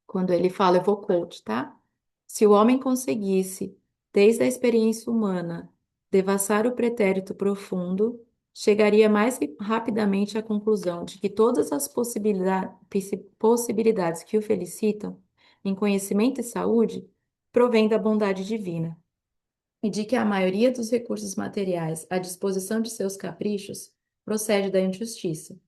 quando ele fala, eu vou quote, tá? Se o homem conseguisse, desde a experiência humana, devassar o pretérito profundo, chegaria mais rapidamente à conclusão de que todas as possibilidades que o felicitam, em conhecimento e saúde, provêm da bondade divina, e de que a maioria dos recursos materiais à disposição de seus caprichos procede da injustiça.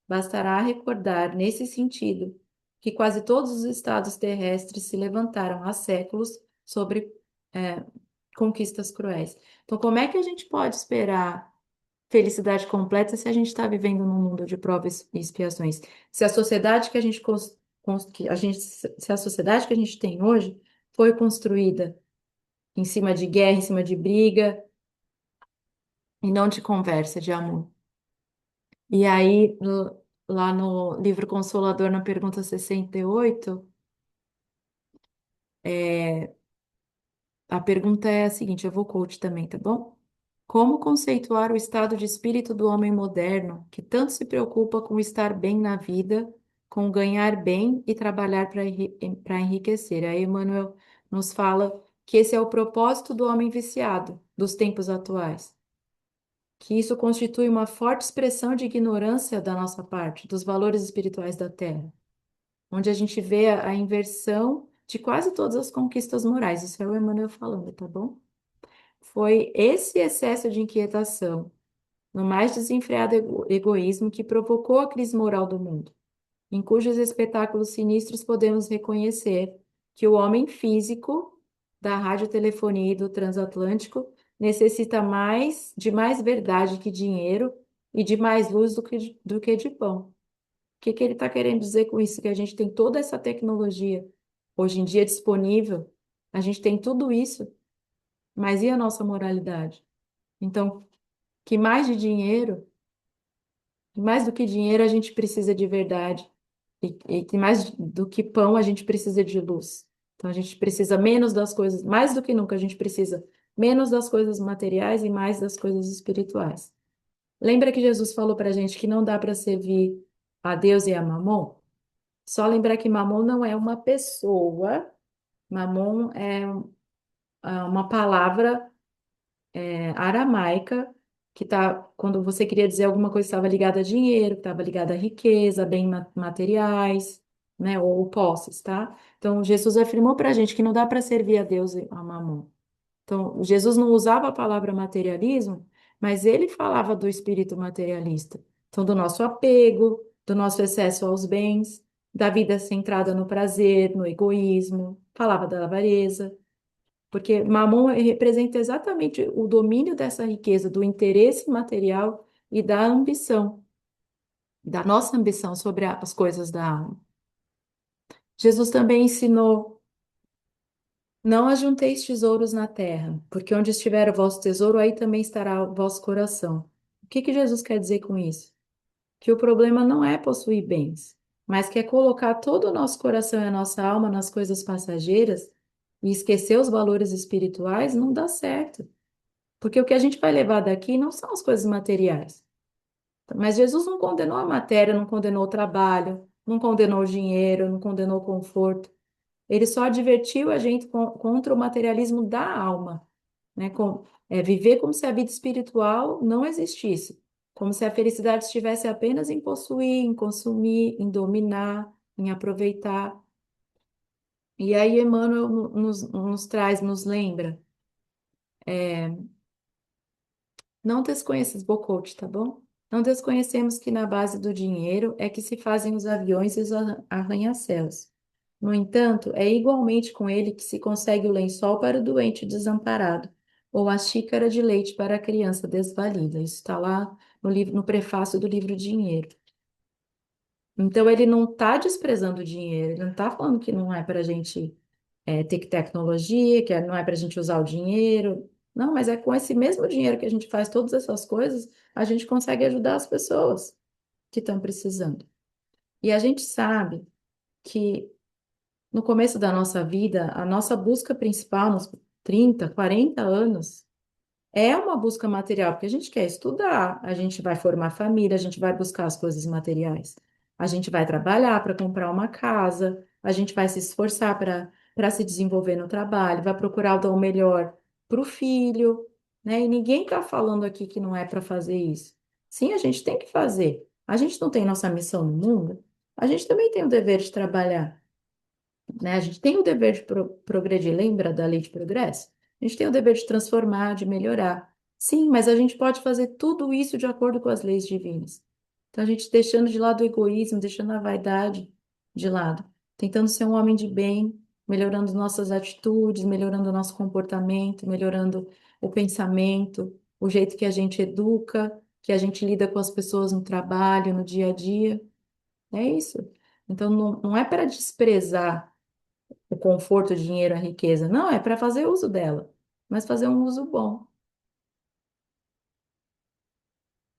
Bastará recordar, nesse sentido, que quase todos os estados terrestres se levantaram há séculos sobre é, conquistas cruéis. Então, como é que a gente pode esperar felicidade completa se a gente está vivendo num mundo de provas e expiações? Se a sociedade que a gente, que a gente, se a sociedade que a gente tem hoje foi construída em cima de guerra, em cima de briga, e não de conversa, de amor. E aí, lá no livro Consolador, na pergunta 68, é, a pergunta é a seguinte, eu vou coach também, tá bom? Como conceituar o estado de espírito do homem moderno, que tanto se preocupa com estar bem na vida, com ganhar bem e trabalhar para enriquecer? Aí Emmanuel nos fala que esse é o propósito do homem viciado dos tempos atuais, que isso constitui uma forte expressão de ignorância da nossa parte, dos valores espirituais da Terra, onde a gente vê a inversão de quase todas as conquistas morais. Isso é o Emmanuel falando, tá bom? Foi esse excesso de inquietação, no mais desenfreado egoísmo, que provocou a crise moral do mundo, em cujos espetáculos sinistros podemos reconhecer que o homem físico da radiotelefonia e do transatlântico necessita mais verdade que dinheiro e de mais luz do que de pão. O que que ele está querendo dizer com isso? Que a gente tem toda essa tecnologia hoje em dia disponível, a gente tem tudo isso, mas e a nossa moralidade? Então, que mais de dinheiro, mais do que dinheiro, a gente precisa de verdade. E que mais do que pão, a gente precisa de luz. Então, a gente precisa menos das coisas, mais do que nunca, a gente precisa menos das coisas materiais e mais das coisas espirituais. Lembra que Jesus falou para a gente que não dá para servir a Deus e a Mamon? Só lembrar que Mamon não é uma pessoa, Mamon é uma palavra aramaica, que tá, quando você queria dizer alguma coisa que estava ligada a dinheiro, que estava ligada à riqueza, bens materiais, né, ou posses, tá? Então, Jesus afirmou para a gente que não dá para servir a Deus e a Mamon. Então, Jesus não usava a palavra materialismo, mas ele falava do espírito materialista. Então, do nosso apego, do nosso excesso aos bens, da vida centrada no prazer, no egoísmo, falava da avareza. Porque Mamon representa exatamente o domínio dessa riqueza, do interesse material e da ambição, da nossa ambição sobre as coisas da alma. Jesus também ensinou: não ajunteis tesouros na terra, porque onde estiver o vosso tesouro, aí também estará o vosso coração. O que que Jesus quer dizer com isso? Que o problema não é possuir bens, mas que é colocar todo o nosso coração e a nossa alma nas coisas passageiras e esquecer os valores espirituais não dá certo. Porque o que a gente vai levar daqui não são as coisas materiais. Mas Jesus não condenou a matéria, não condenou o trabalho, não condenou o dinheiro, não condenou o conforto. Ele só advertiu a gente contra o materialismo da alma, né? Viver como se a vida espiritual não existisse, como se a felicidade estivesse apenas em possuir, em consumir, em dominar, em aproveitar. E aí Emmanuel nos traz, nos lembra, não desconheças, Bocote, tá bom? Não desconhecemos que na base do dinheiro é que se fazem os aviões e os arranha-céus. No entanto, é igualmente com ele que se consegue o lençol para o doente desamparado, ou a xícara de leite para a criança desvalida. Isso está lá no livro, no prefácio do livro Dinheiro. Então, ele não está desprezando o dinheiro, ele não está falando que não é para a gente ter que tecnologia, não é para a gente usar o dinheiro. Não, mas é com esse mesmo dinheiro que a gente faz todas essas coisas, a gente consegue ajudar as pessoas que estão precisando. E a gente sabe que no começo da nossa vida, a nossa busca principal, nos 30, 40 anos, é uma busca material, porque a gente quer estudar, a gente vai formar família, a gente vai buscar as coisas materiais. A gente vai trabalhar para comprar uma casa, a gente vai se esforçar para se desenvolver no trabalho, vai procurar dar o melhor para o filho, né? E ninguém está falando aqui que não é para fazer isso. Sim, a gente tem que fazer. A gente não tem nossa missão no mundo, a gente também tem o dever de trabalhar, né? A gente tem o dever de progredir, lembra da lei de progresso? A gente tem o dever de transformar, de melhorar. Sim, mas a gente pode fazer tudo isso de acordo com as leis divinas. Então, a gente deixando de lado o egoísmo, deixando a vaidade de lado, tentando ser um homem de bem, melhorando nossas atitudes, melhorando o nosso comportamento, melhorando o pensamento, o jeito que a gente educa, que a gente lida com as pessoas no trabalho, no dia a dia. É isso. Então, não é para desprezar o conforto, o dinheiro, a riqueza. Não, é para fazer uso dela, mas fazer um uso bom.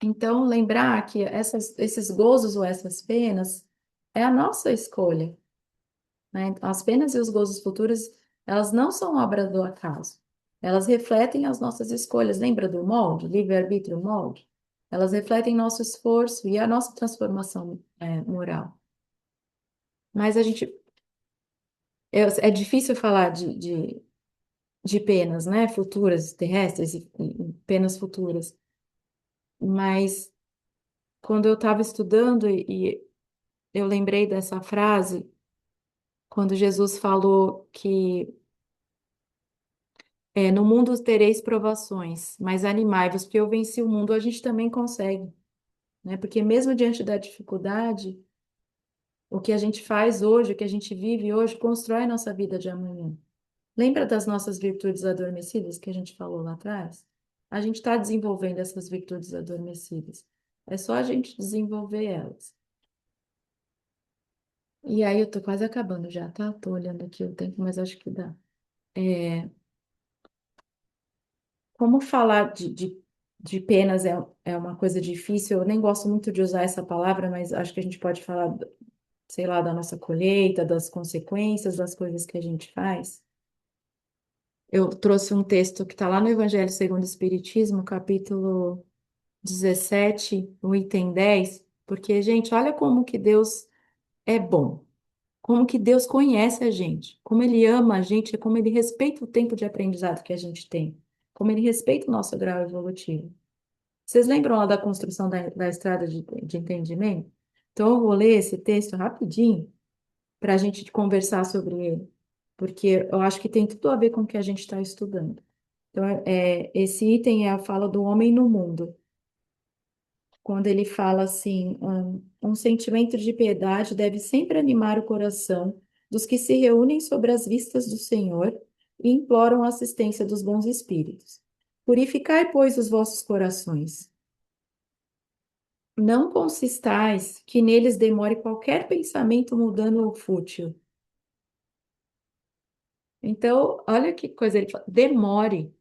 Então, lembrar que esses gozos ou essas penas é a nossa escolha, né? As penas e os gozos futuros, elas não são obra do acaso. Elas refletem as nossas escolhas. Lembra do molde, livre-arbítrio molde? Elas refletem nosso esforço e a nossa transformação, moral. Mas é difícil falar de penas, né? Futuras, terrestres e penas futuras. Mas quando eu estava estudando e eu lembrei dessa frase, quando Jesus falou que no mundo tereis provações, mas animai-vos, porque eu venci o mundo, a gente também consegue, né? Porque mesmo diante da dificuldade, o que a gente faz hoje, o que a gente vive hoje, constrói nossa vida de amanhã. Lembra das nossas virtudes adormecidas que a gente falou lá atrás? A gente está desenvolvendo essas virtudes adormecidas. É só a gente desenvolver elas. E aí eu tô quase acabando já, tá? Tô olhando aqui o tempo, mas acho que dá. É, como falar de penas é uma coisa difícil, eu nem gosto muito de usar essa palavra, mas acho que a gente pode falar, sei lá, da nossa colheita, das consequências das coisas que a gente faz. Eu trouxe um texto que está lá no Evangelho segundo o Espiritismo, capítulo 17, o item 10, porque, gente, olha como que Deus é bom. Como que Deus conhece a gente, como Ele ama a gente, como Ele respeita o tempo de aprendizado que a gente tem, como Ele respeita o nosso grau evolutivo. Vocês lembram lá da construção da estrada de entendimento? Então, eu vou ler esse texto rapidinho para a gente conversar sobre ele, porque eu acho que tem tudo a ver com o que a gente está estudando. Então, esse item é a fala do homem no mundo, quando ele fala assim, um sentimento de piedade deve sempre animar o coração dos que se reúnem sobre as vistas do Senhor e imploram a assistência dos bons espíritos. Purificai, pois, os vossos corações. Não consistais que neles demore qualquer pensamento mudando ou fútil. Então, olha que coisa ele fala, demore.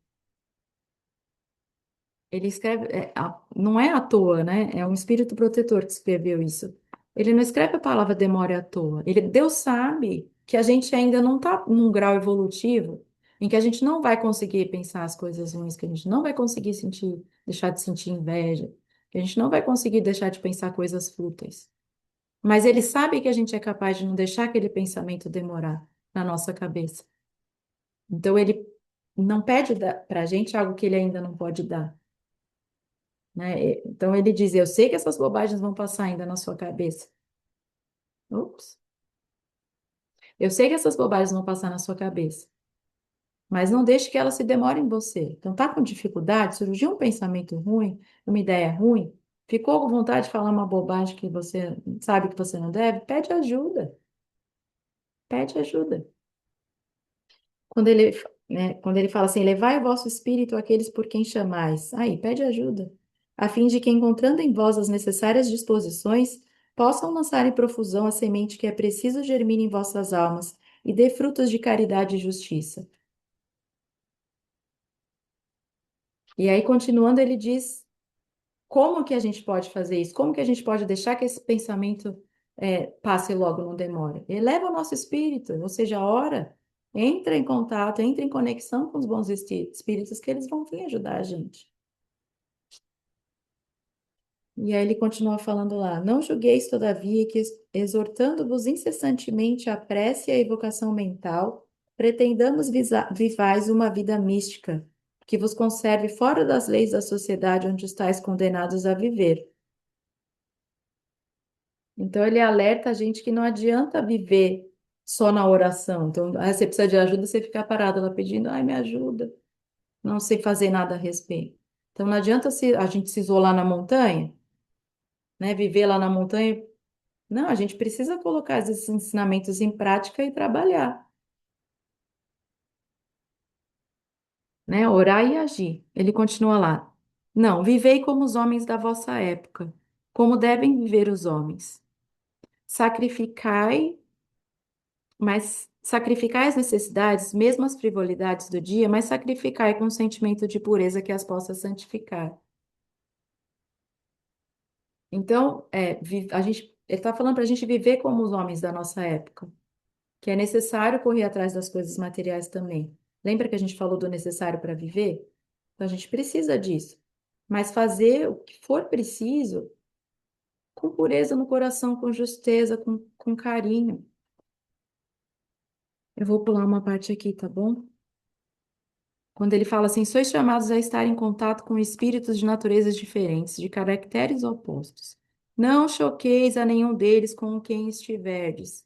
Ele escreve, não é à toa, né? É um espírito protetor que escreveu isso. Ele não escreve a palavra demora à toa. Deus sabe que a gente ainda não está num grau evolutivo em que a gente não vai conseguir pensar as coisas ruins, que a gente não vai conseguir sentir, deixar de sentir inveja, que a gente não vai conseguir deixar de pensar coisas fúteis. Mas ele sabe que a gente é capaz de não deixar aquele pensamento demorar na nossa cabeça. Então ele não pede para a gente algo que ele ainda não pode dar, né? Então ele diz: Eu sei que essas bobagens vão passar ainda na sua cabeça. Ups. Eu sei que essas bobagens vão passar na sua cabeça, mas não deixe que elas se demorem em você. Então tá com dificuldade, surgiu um pensamento ruim, uma ideia ruim, ficou com vontade de falar uma bobagem que você sabe que você não deve, pede ajuda. Pede ajuda. Quando ele fala assim, levai o vosso espírito àqueles por quem chamais, aí, pede ajuda, a fim de que, encontrando em vós as necessárias disposições, possam lançar em profusão a semente que é preciso germine em vossas almas e dê frutos de caridade e justiça. E aí, continuando, ele diz como que a gente pode fazer isso, como que a gente pode deixar que esse pensamento passe logo, não demore. Eleva o nosso espírito, ou seja, ora, entra em contato, entra em conexão com os bons espíritos, que eles vão vir ajudar a gente. E aí ele continua falando lá: Não julgueis, todavia, que exortando-vos incessantemente a prece e a evocação mental, pretendamos vivais uma vida mística, que vos conserve fora das leis da sociedade onde estáis condenados a viver. Então ele alerta a gente que não adianta viver só na oração. Então, você precisa de ajuda, você ficar parado lá pedindo, ai, me ajuda. Não sei fazer nada a respeito. Então não adianta a gente se isolar na montanha, né? Viver lá na montanha. Não, a gente precisa colocar esses ensinamentos em prática e trabalhar, né? Orar e agir. Ele continua lá. Não, vivei como os homens da vossa época, como devem viver os homens. Sacrificai, mas sacrificai as necessidades, mesmo as frivolidades do dia, mas sacrificai com um sentimento de pureza que as possa santificar. Então, ele está falando para a gente viver como os homens da nossa época, que é necessário correr atrás das coisas materiais também. Lembra que a gente falou do necessário para viver? Então, a gente precisa disso. Mas fazer o que for preciso com pureza no coração, com justeza, com carinho. Eu vou pular uma parte aqui, tá bom? Quando ele fala assim, sois chamados a estar em contato com espíritos de naturezas diferentes, de caracteres opostos. Não choqueis a nenhum deles com quem estiverdes.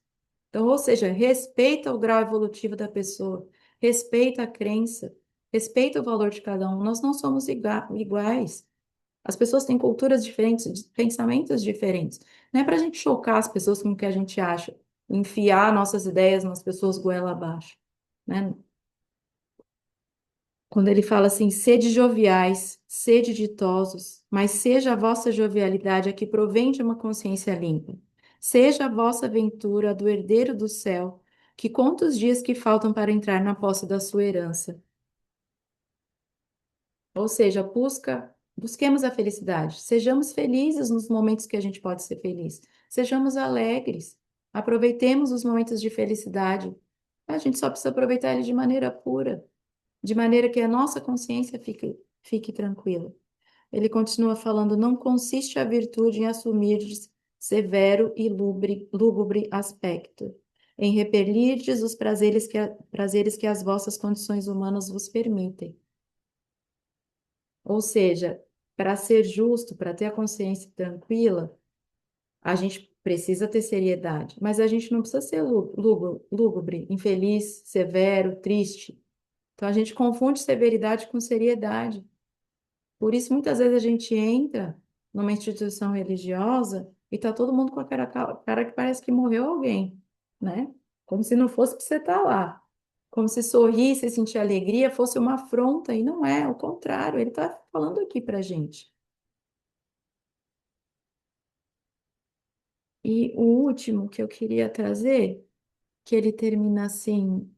Então, ou seja, respeita o grau evolutivo da pessoa, respeita a crença, respeita o valor de cada um. Nós não somos iguais. As pessoas têm culturas diferentes, pensamentos diferentes. Não é para a gente chocar as pessoas com o que a gente acha, enfiar nossas ideias nas pessoas goela abaixo, né? Quando ele fala assim, sede joviais, sede ditosos, mas seja a vossa jovialidade a que provém de uma consciência limpa. Seja a vossa ventura a do herdeiro do céu, que conta os dias que faltam para entrar na posse da sua herança. Ou seja, busquemos a felicidade. Sejamos felizes nos momentos que a gente pode ser feliz. Sejamos alegres. Aproveitemos os momentos de felicidade. A gente só precisa aproveitar ele de maneira pura, de maneira que a nossa consciência fique tranquila. Ele continua falando: não consiste a virtude em assumirdes severo e lúgubre aspecto, em repelirdes os prazeres que as vossas condições humanas vos permitem. Ou seja, para ser justo, para ter a consciência tranquila, a gente precisa ter seriedade, mas a gente não precisa ser lúgubre, infeliz, severo, triste. Então a gente confunde severidade com seriedade. Por isso, muitas vezes a gente entra numa instituição religiosa e tá todo mundo com a cara que parece que morreu alguém, né? Como se não fosse para você estar lá. Como se sorrir, se sentir alegria fosse uma afronta, e não é, ao contrário, ele está falando aqui para gente. E o último que eu queria trazer, que ele termina assim,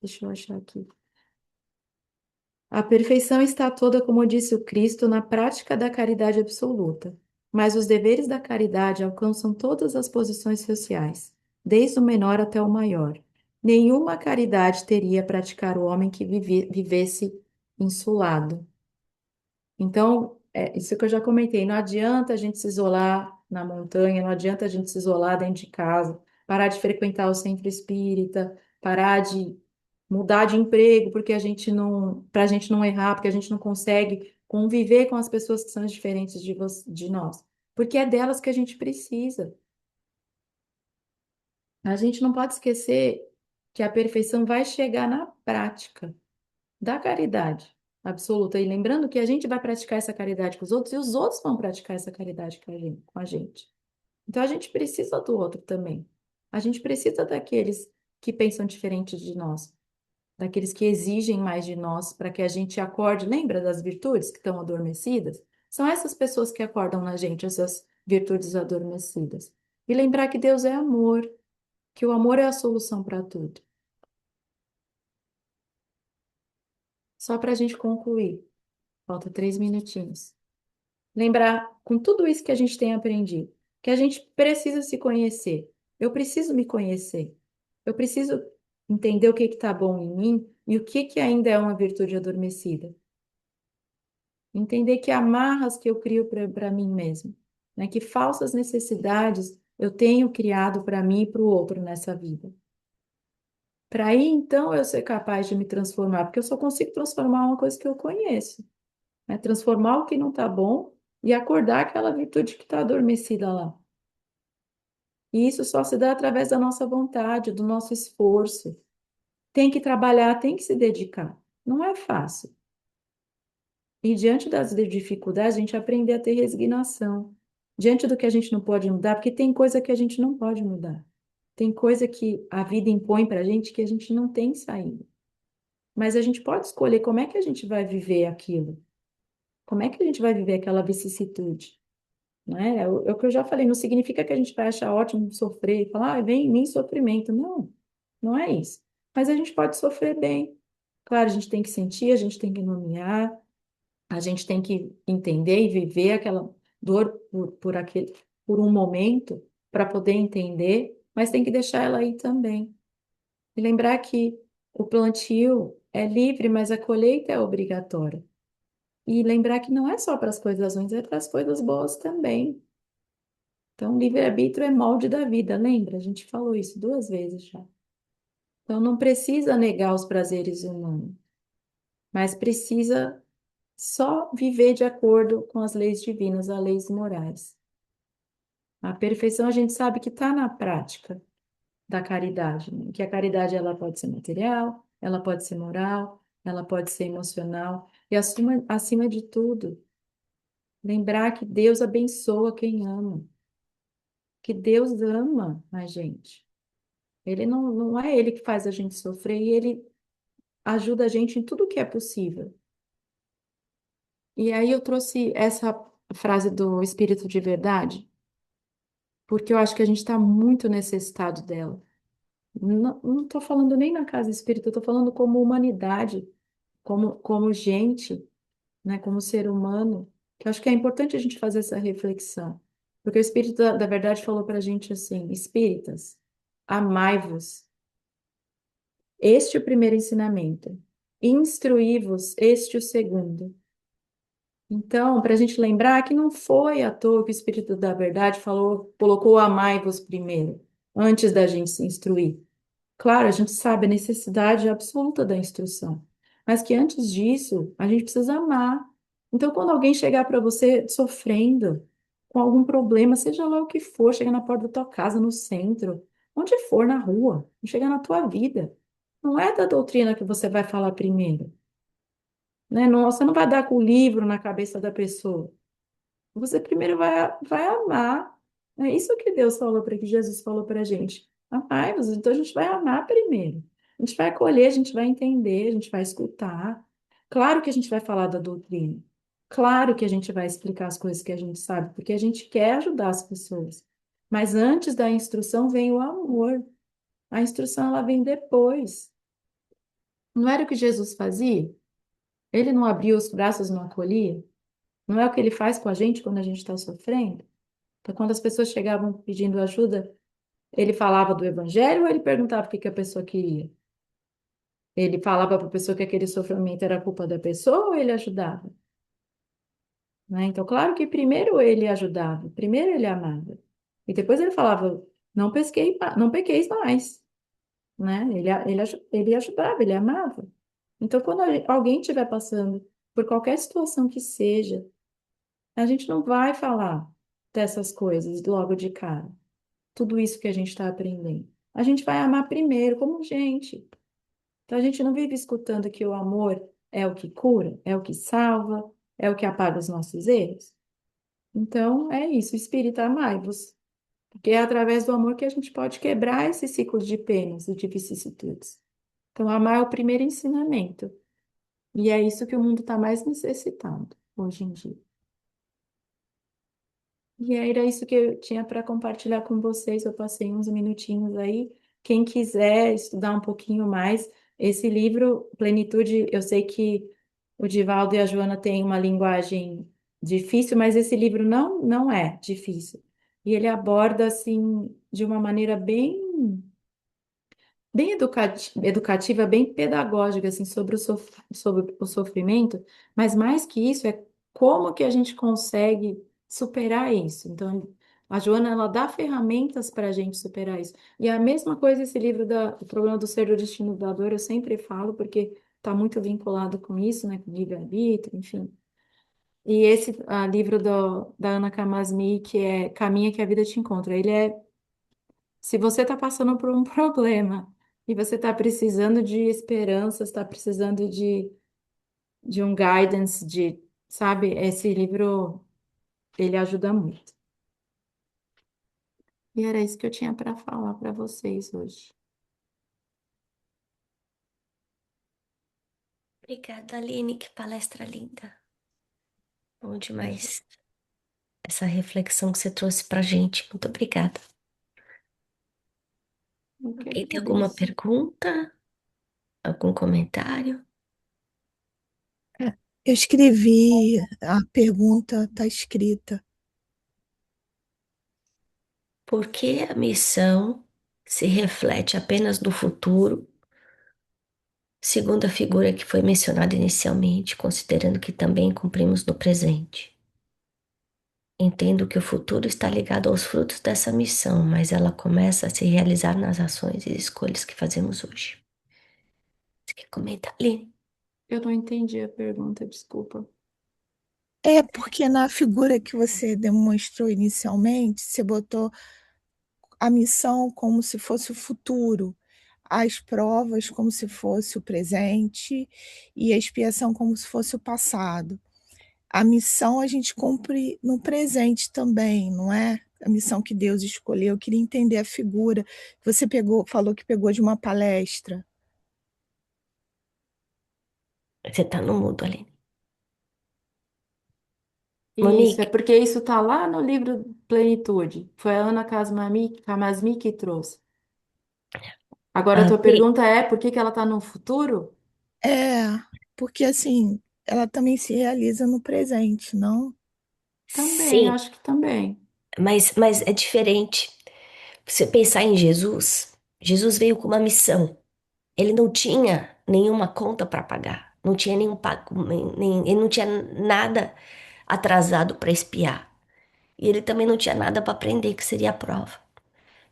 deixa eu achar aqui. A perfeição está toda, como disse o Cristo, na prática da caridade absoluta. Mas os deveres da caridade alcançam todas as posições sociais, desde o menor até o maior. Nenhuma caridade teria praticar o homem que vivesse insulado. Então, É isso que eu já comentei. Não adianta a gente se isolar na montanha, não adianta a gente se isolar dentro de casa, parar de frequentar o centro espírita, parar de mudar de emprego porque a gente não, para a gente não errar, porque a gente não consegue conviver com as pessoas que são diferentes de nós, porque é delas que a gente precisa. A gente não pode esquecer que a perfeição vai chegar na prática da caridade absoluta. E lembrando que a gente vai praticar essa caridade com os outros e os outros vão praticar essa caridade com a gente. Então a gente precisa do outro também. A gente precisa daqueles que pensam diferente de nós, daqueles que exigem mais de nós para que a gente acorde. Lembra das virtudes que estão adormecidas? São essas pessoas que acordam na gente, essas virtudes adormecidas. E lembrar que Deus é amor, que o amor é a solução para tudo. Só para a gente concluir, falta 3 minutinhos. Lembrar, com tudo isso que a gente tem aprendido, que a gente precisa se conhecer. Eu preciso me conhecer. Eu preciso entender o que está bom em mim e o que ainda é uma virtude adormecida. Entender que amarras que eu crio para mim mesmo, né? Que falsas necessidades eu tenho criado para mim e para o outro nessa vida. Para aí, então, eu ser capaz de me transformar, porque eu só consigo transformar uma coisa que eu conheço, né? Transformar o que não está bom e acordar aquela virtude que está adormecida lá. E isso só se dá através da nossa vontade, do nosso esforço. Tem que trabalhar, tem que se dedicar. Não é fácil. E diante das dificuldades, a gente aprender a ter resignação. Diante do que a gente não pode mudar, porque tem coisa que a gente não pode mudar. Tem coisa que a vida impõe para a gente que a gente não tem saída. Mas a gente pode escolher como é que a gente vai viver aquilo. Como é que a gente vai viver aquela vicissitude? Não é? É o que eu já falei, não significa que a gente vai achar ótimo sofrer e falar, ah, vem em mim sofrimento. Não, não é isso. Mas a gente pode sofrer bem. Claro, a gente tem que sentir, a gente tem que nomear, a gente tem que entender e viver aquela dor por um momento para poder entender, mas tem que deixar ela aí também. E lembrar que o plantio é livre, mas a colheita é obrigatória. E lembrar que não é só para as coisas ruins, é para as coisas boas também. Então, livre-arbítrio é molde da vida, lembra? A gente falou isso 2 vezes já. Então, não precisa negar os prazeres humanos, mas precisa só viver de acordo com as leis divinas, as leis morais. A perfeição a gente sabe que está na prática da caridade, né? Que a caridade ela pode ser material, ela pode ser moral, ela pode ser emocional e acima de tudo, lembrar que Deus abençoa quem ama, que Deus ama a gente. Ele não é ele que faz a gente sofrer e ele ajuda a gente em tudo que é possível. E aí eu trouxe essa frase do Espírito de Verdade, porque eu acho que a gente está muito necessitado dela. Não estou falando nem na casa espírita, eu estou falando como humanidade, como gente, né, como ser humano, que eu acho que é importante a gente fazer essa reflexão. Porque o Espírito da Verdade falou para a gente assim: espíritas, amai-vos. Este é o primeiro ensinamento. Instruí-vos, este é o segundo. Então, para a gente lembrar que não foi à toa que o Espírito da Verdade falou, colocou amai-vos primeiro, antes da gente se instruir. Claro, a gente sabe a necessidade absoluta da instrução, mas que antes disso, a gente precisa amar. Então, quando alguém chegar para você sofrendo, com algum problema, seja lá o que for, chega na porta da tua casa, no centro, onde for, na rua, chegar na tua vida, não é da doutrina que você vai falar primeiro, né? Não, você não vai dar com o livro na cabeça da pessoa. Você primeiro vai amar. É isso que Deus falou para que Jesus falou para a gente. Amai-vos, então a gente vai amar primeiro. A gente vai acolher, a gente vai entender, a gente vai escutar. Claro que a gente vai falar da doutrina. Claro que a gente vai explicar as coisas que a gente sabe, porque a gente quer ajudar as pessoas. Mas antes da instrução vem o amor. A instrução ela vem depois. Não era o que Jesus fazia? Ele não abria os braços, não acolhia? Não é o que ele faz com a gente quando a gente está sofrendo? Então, quando as pessoas chegavam pedindo ajuda, ele falava do evangelho ou ele perguntava o que que a pessoa queria? Ele falava para a pessoa que aquele sofrimento era culpa da pessoa ou ele ajudava? né? Então, claro que primeiro ele ajudava, primeiro ele amava. E depois ele falava, não pesquei, não pequeis mais, né? Ele ajudava, ele amava. Então, quando alguém estiver passando por qualquer situação que seja, a gente não vai falar dessas coisas logo de cara. Tudo isso que a gente está aprendendo. A gente vai amar primeiro, como gente. Então, a gente não vive escutando que o amor é o que cura, é o que salva, é o que apaga os nossos erros. Então, é isso, Espírito, amai-vos. Porque é através do amor que a gente pode quebrar esses ciclos de penas e de vicissitudes. Então, amar é o primeiro ensinamento. E é isso que o mundo está mais necessitando hoje em dia. E era isso que eu tinha para compartilhar com vocês. Eu passei uns minutinhos aí. Quem quiser estudar um pouquinho mais, esse livro, Plenitude, eu sei que o Divaldo e a Joana têm uma linguagem difícil, mas esse livro não é difícil. E ele aborda, assim, de uma maneira bem educativa, bem pedagógica, assim, sobre o sofrimento, mas mais que isso, é como que a gente consegue superar isso. Então, a Joana, ela dá ferramentas para a gente superar isso. E a mesma coisa esse livro O Problema do Ser do Destino da Dor, eu sempre falo, porque está muito vinculado com isso, né, com livre-arbítrio, enfim. E esse livro da Ana Kamasmi, que é Caminha que a Vida Te Encontra, ele é se você está passando por um problema e você está precisando de esperança, está precisando de um guidance, sabe, esse livro, ele ajuda muito. E era isso que eu tinha para falar para vocês hoje. Obrigada, Aline, que palestra linda. Bom demais essa reflexão que você trouxe pra gente. Muito obrigada. Eu que Alguém tem alguma agradeço. pergunta? Algum comentário? É, eu escrevi, a pergunta está escrita. Por que a missão se reflete apenas no futuro, segundo a figura que foi mencionada inicialmente, considerando que também cumprimos no presente? Entendo que o futuro está ligado aos frutos dessa missão, mas ela começa a se realizar nas ações e escolhas que fazemos hoje. Você quer comentar, Aline? Eu não entendi a pergunta, desculpa. É porque na figura que você demonstrou inicialmente, você botou a missão como se fosse o futuro, as provas como se fosse o presente e a expiação como se fosse o passado. A missão a gente cumpre no presente também, não é? A missão que Deus escolheu. Eu queria entender a figura. Você pegou, falou que pegou de uma palestra. Você tá no mudo, Aline. Isso, é Monique, porque isso está lá no livro Plenitude. Foi a Ana Kamasmi que trouxe. Agora, a tua Pri, pergunta é por que que ela está no futuro? É, porque assim, ela também se realiza no presente, não? Também, sim, acho que também. mas é diferente. Você pensar em Jesus, Jesus veio com uma missão. Ele não tinha nenhuma conta para pagar, não tinha nenhum pago, ele não tinha nada atrasado para espiar. E ele também não tinha nada para aprender, que seria a prova.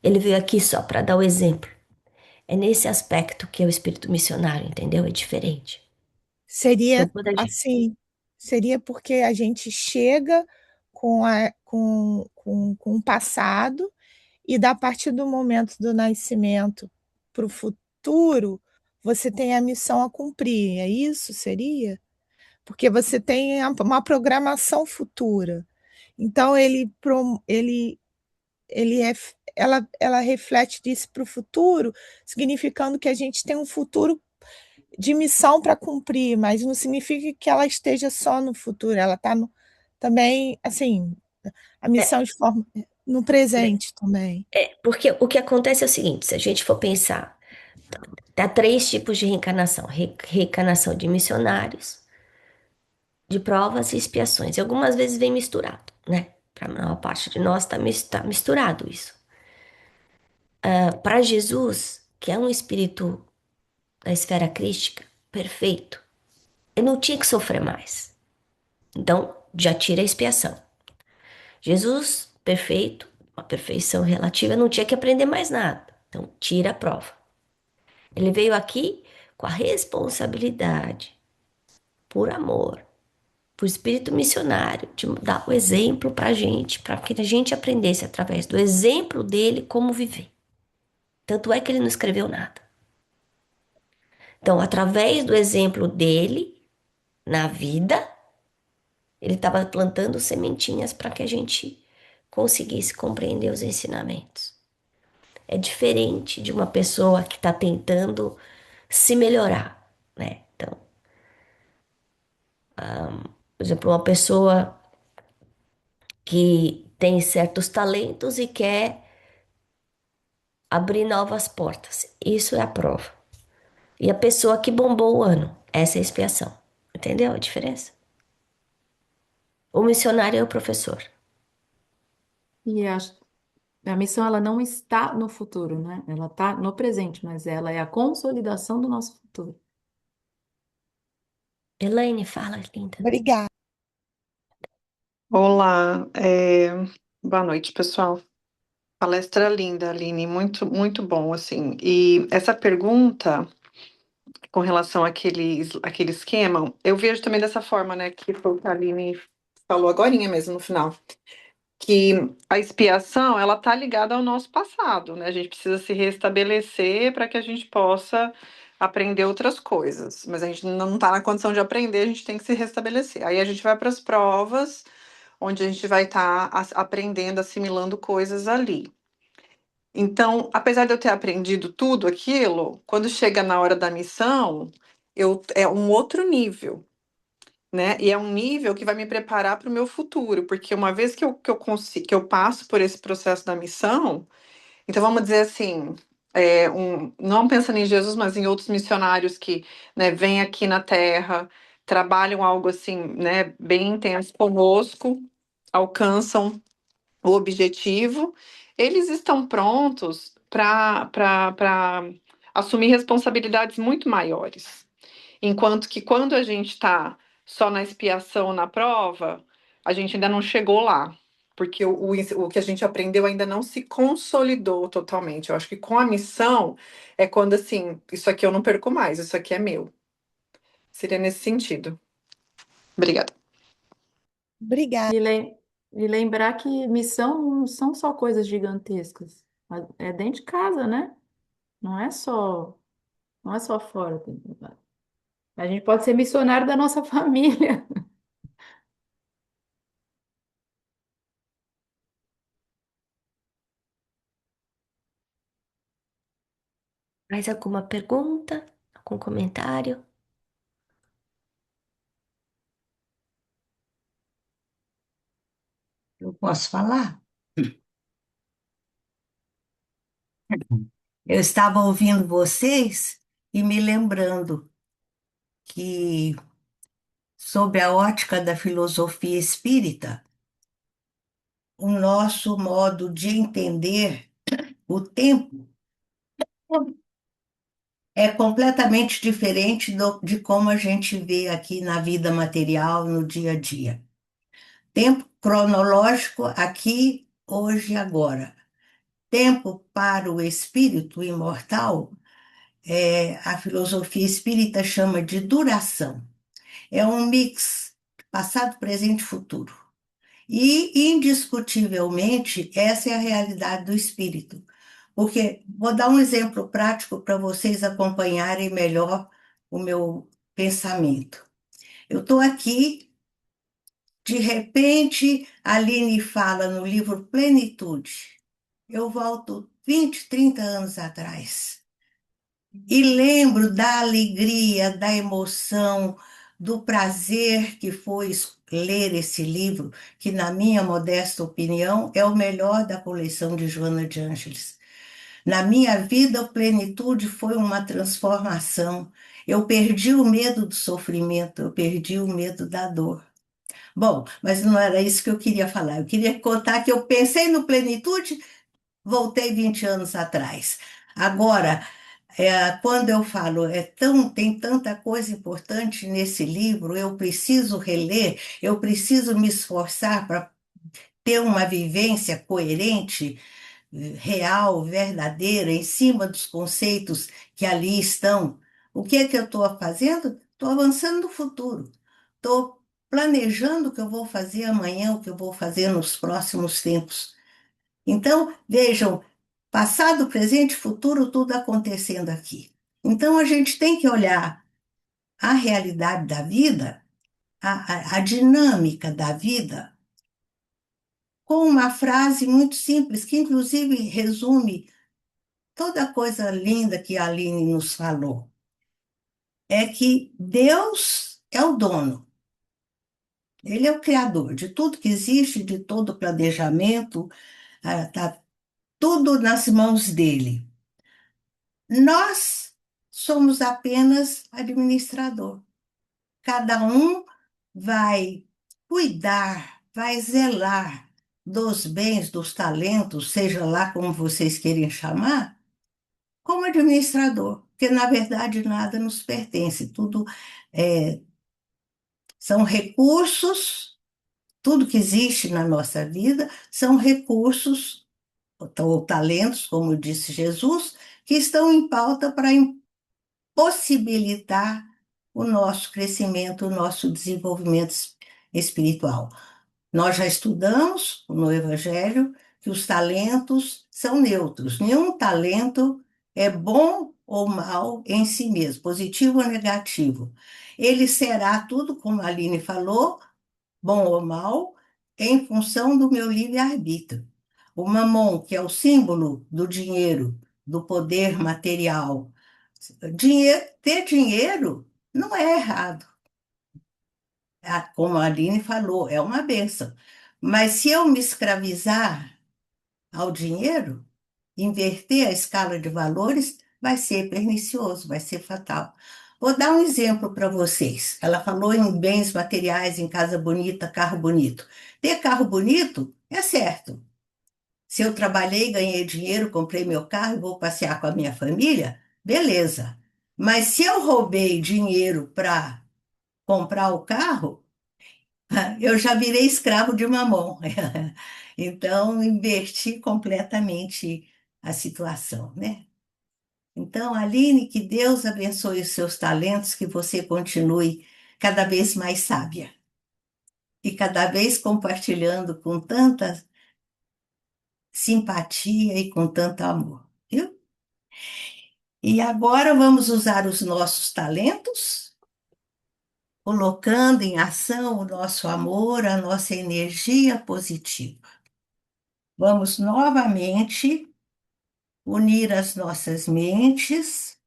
Ele veio aqui só para dar o exemplo. É nesse aspecto que é o espírito missionário, entendeu? É diferente. Então, Seria quando a gente... assim, seria porque a gente chega com o passado e da partir do momento do nascimento para o futuro, você tem a missão a cumprir, é isso? Seria? Porque você tem uma programação futura. Então, ele é, ela reflete disso para o futuro, significando que a gente tem um futuro de missão para cumprir, mas não significa que ela esteja só no futuro, ela está também, assim, a É, missão de forma no presente também. porque o que acontece é o seguinte, se a gente for pensar, há três tipos de reencarnação. Reencarnação de missionários, de provas e expiações. E algumas vezes vem misturado, né? Para a maior parte de nós tá misturado isso. Para Jesus, que é um espírito da esfera crística, perfeito, ele não tinha que sofrer mais. Então, já tira a expiação. Jesus, perfeito, uma perfeição relativa, não tinha que aprender mais nada. Então, tira a prova. Ele veio aqui com a responsabilidade, por amor, por espírito missionário, de dar o exemplo para a gente, para que a gente aprendesse através do exemplo dele como viver. Tanto é que ele não escreveu nada. Então, através do exemplo dele na vida, ele estava plantando sementinhas para que a gente conseguisse compreender os ensinamentos. É diferente de uma pessoa que está tentando se melhorar, né? Então, por exemplo, uma pessoa que tem certos talentos e quer abrir novas portas. Isso é a prova. E a pessoa que bombou o ano, essa é a expiação. Entendeu a diferença? O missionário é o professor. E a missão ela não está no futuro, né? Ela está no presente, mas ela é a consolidação do nosso futuro. Elaine, fala, linda. Obrigada. Olá, boa noite, pessoal. Palestra linda, Aline, muito, muito bom, assim. E essa pergunta com relação àquele esquema, eu vejo também dessa forma, né, que foi o que a Aline falou agorinha mesmo no final, que a expiação, ela tá ligada ao nosso passado, né? A gente precisa se restabelecer para que a gente possa aprender outras coisas, mas a gente não tá na condição de aprender, a gente tem que se restabelecer. Aí a gente vai para as provas onde a gente vai estar aprendendo, assimilando coisas ali. Então, apesar de eu ter aprendido tudo aquilo, quando chega na hora da missão, é um outro nível, né? E é um nível que vai me preparar para o meu futuro, porque uma vez que eu consigo, que eu passo por esse processo da missão, então vamos dizer assim, não pensando em Jesus, mas em outros missionários que, né, vêm aqui na Terra, trabalham algo assim, né, bem intenso conosco, alcançam o objetivo, eles estão prontos para assumir responsabilidades muito maiores. Enquanto que quando a gente está só na expiação, na prova, a gente ainda não chegou lá. Porque o que a gente aprendeu ainda não se consolidou totalmente. Eu acho que com a missão é quando assim, isso aqui eu não perco mais, isso aqui é meu. Seria nesse sentido. Obrigada. Obrigada. E, lem- e lembrar que missão não são só coisas gigantescas. É dentro de casa, né? Não é só, não é só fora. A gente pode ser missionário da nossa família. Mais alguma pergunta? Algum comentário? Eu posso falar? Eu estava ouvindo vocês e me lembrando que, sob a ótica da filosofia espírita, o nosso modo de entender o tempo é completamente diferente de como a gente vê aqui na vida material, no dia a dia. Tempo cronológico aqui, hoje e agora. Tempo para o espírito imortal, a filosofia espírita chama de duração. É um mix, passado, presente e futuro. E, indiscutivelmente, essa é a realidade do espírito. Porque, vou dar um exemplo prático para vocês acompanharem melhor o meu pensamento. Eu estou aqui, de repente, a Aline fala no livro Plenitude. Eu volto 20, 30 anos atrás. E lembro da alegria, da emoção, do prazer que foi ler esse livro, que, na minha modesta opinião, é o melhor da coleção de Joana de Ângeles. Na minha vida, a plenitude foi uma transformação. Eu perdi o medo do sofrimento, eu perdi o medo da dor. Bom, mas não era isso que eu queria falar. Eu queria contar que eu pensei no plenitude, voltei 20 anos atrás. Agora, Quando eu falo, tem tanta coisa importante nesse livro, eu preciso reler, eu preciso me esforçar para ter uma vivência coerente, real, verdadeira, em cima dos conceitos que ali estão. O que é que eu estou fazendo? Estou avançando no futuro. Estou planejando o que eu vou fazer amanhã, o que eu vou fazer nos próximos tempos. Então, vejam, passado, presente, futuro, tudo acontecendo aqui. Então, a gente tem que olhar a realidade da vida, a dinâmica da vida, com uma frase muito simples, que inclusive resume toda a coisa linda que a Aline nos falou. É que Deus é o dono, Ele é o criador de tudo que existe, de todo o planejamento, está tudo nas mãos dele. Nós somos apenas administrador. Cada um vai cuidar, vai zelar dos bens, dos talentos, seja lá como vocês querem chamar, como administrador, porque na verdade nada nos pertence, tudo é, são recursos, tudo que existe na nossa vida são recursos ou talentos, como disse Jesus, que estão em pauta para possibilitar o nosso crescimento, o nosso desenvolvimento espiritual. Nós já estudamos no Evangelho que os talentos são neutros. Nenhum talento é bom ou mal em si mesmo, positivo ou negativo. Ele será tudo, como a Aline falou, bom ou mal, em função do meu livre-arbítrio. O mamon, que é o símbolo do dinheiro, do poder material. Ter dinheiro não é errado. Como a Aline falou, é uma bênção. Mas se eu me escravizar ao dinheiro, inverter a escala de valores, vai ser pernicioso, vai ser fatal. Vou dar um exemplo para vocês. Ela falou em bens materiais, em casa bonita, carro bonito. Ter carro bonito é certo. Se eu trabalhei, ganhei dinheiro, comprei meu carro e vou passear com a minha família, beleza. Mas se eu roubei dinheiro para comprar o carro, eu já virei escravo de mamão. Então, inverti completamente a situação, né? Então, Aline, que Deus abençoe os seus talentos, que você continue cada vez mais sábia e cada vez compartilhando com tanta simpatia e com tanto amor, viu? E agora vamos usar os nossos talentos, colocando em ação o nosso amor, a nossa energia positiva. Vamos novamente unir as nossas mentes,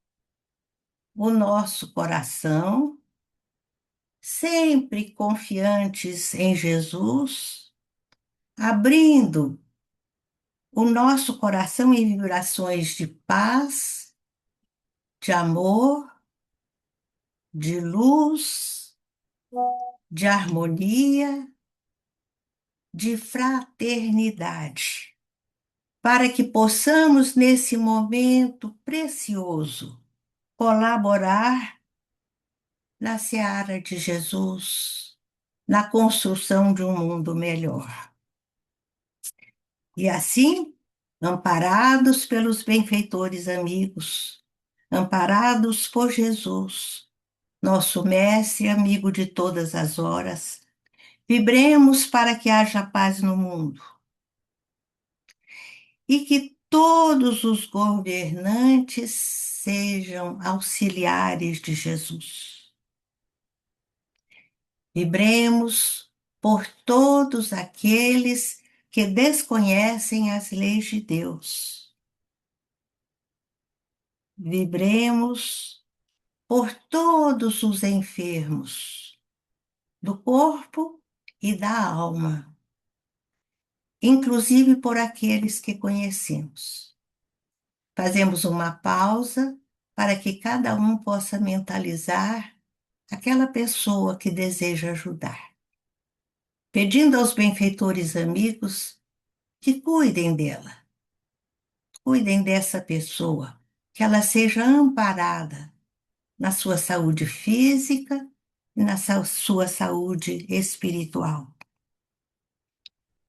o nosso coração, sempre confiantes em Jesus, abrindo o nosso coração em vibrações de paz, de amor, de luz, de harmonia, de fraternidade, para que possamos, nesse momento precioso, colaborar na seara de Jesus, na construção de um mundo melhor. E assim, amparados pelos benfeitores amigos, amparados por Jesus, nosso mestre e amigo de todas as horas, vibremos para que haja paz no mundo e que todos os governantes sejam auxiliares de Jesus. Vibremos por todos aqueles que desconhecem as leis de Deus. Vibremos por todos os enfermos do corpo e da alma, inclusive por aqueles que conhecemos. Fazemos uma pausa para que cada um possa mentalizar aquela pessoa que deseja ajudar, pedindo aos benfeitores amigos que cuidem dela, cuidem dessa pessoa, que ela seja amparada na sua saúde física e na sua saúde espiritual.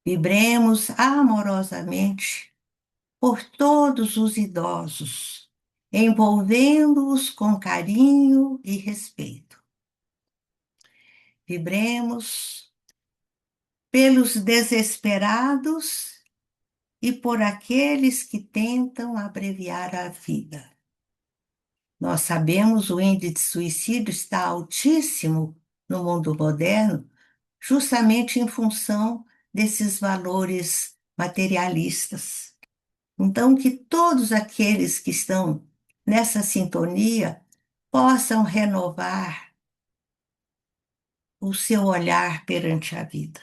Vibremos amorosamente por todos os idosos, envolvendo-os com carinho e respeito. Vibremos pelos desesperados e por aqueles que tentam abreviar a vida. Nós sabemos o índice de suicídio está altíssimo no mundo moderno, justamente em função desses valores materialistas. Então, que todos aqueles que estão nessa sintonia possam renovar o seu olhar perante a vida.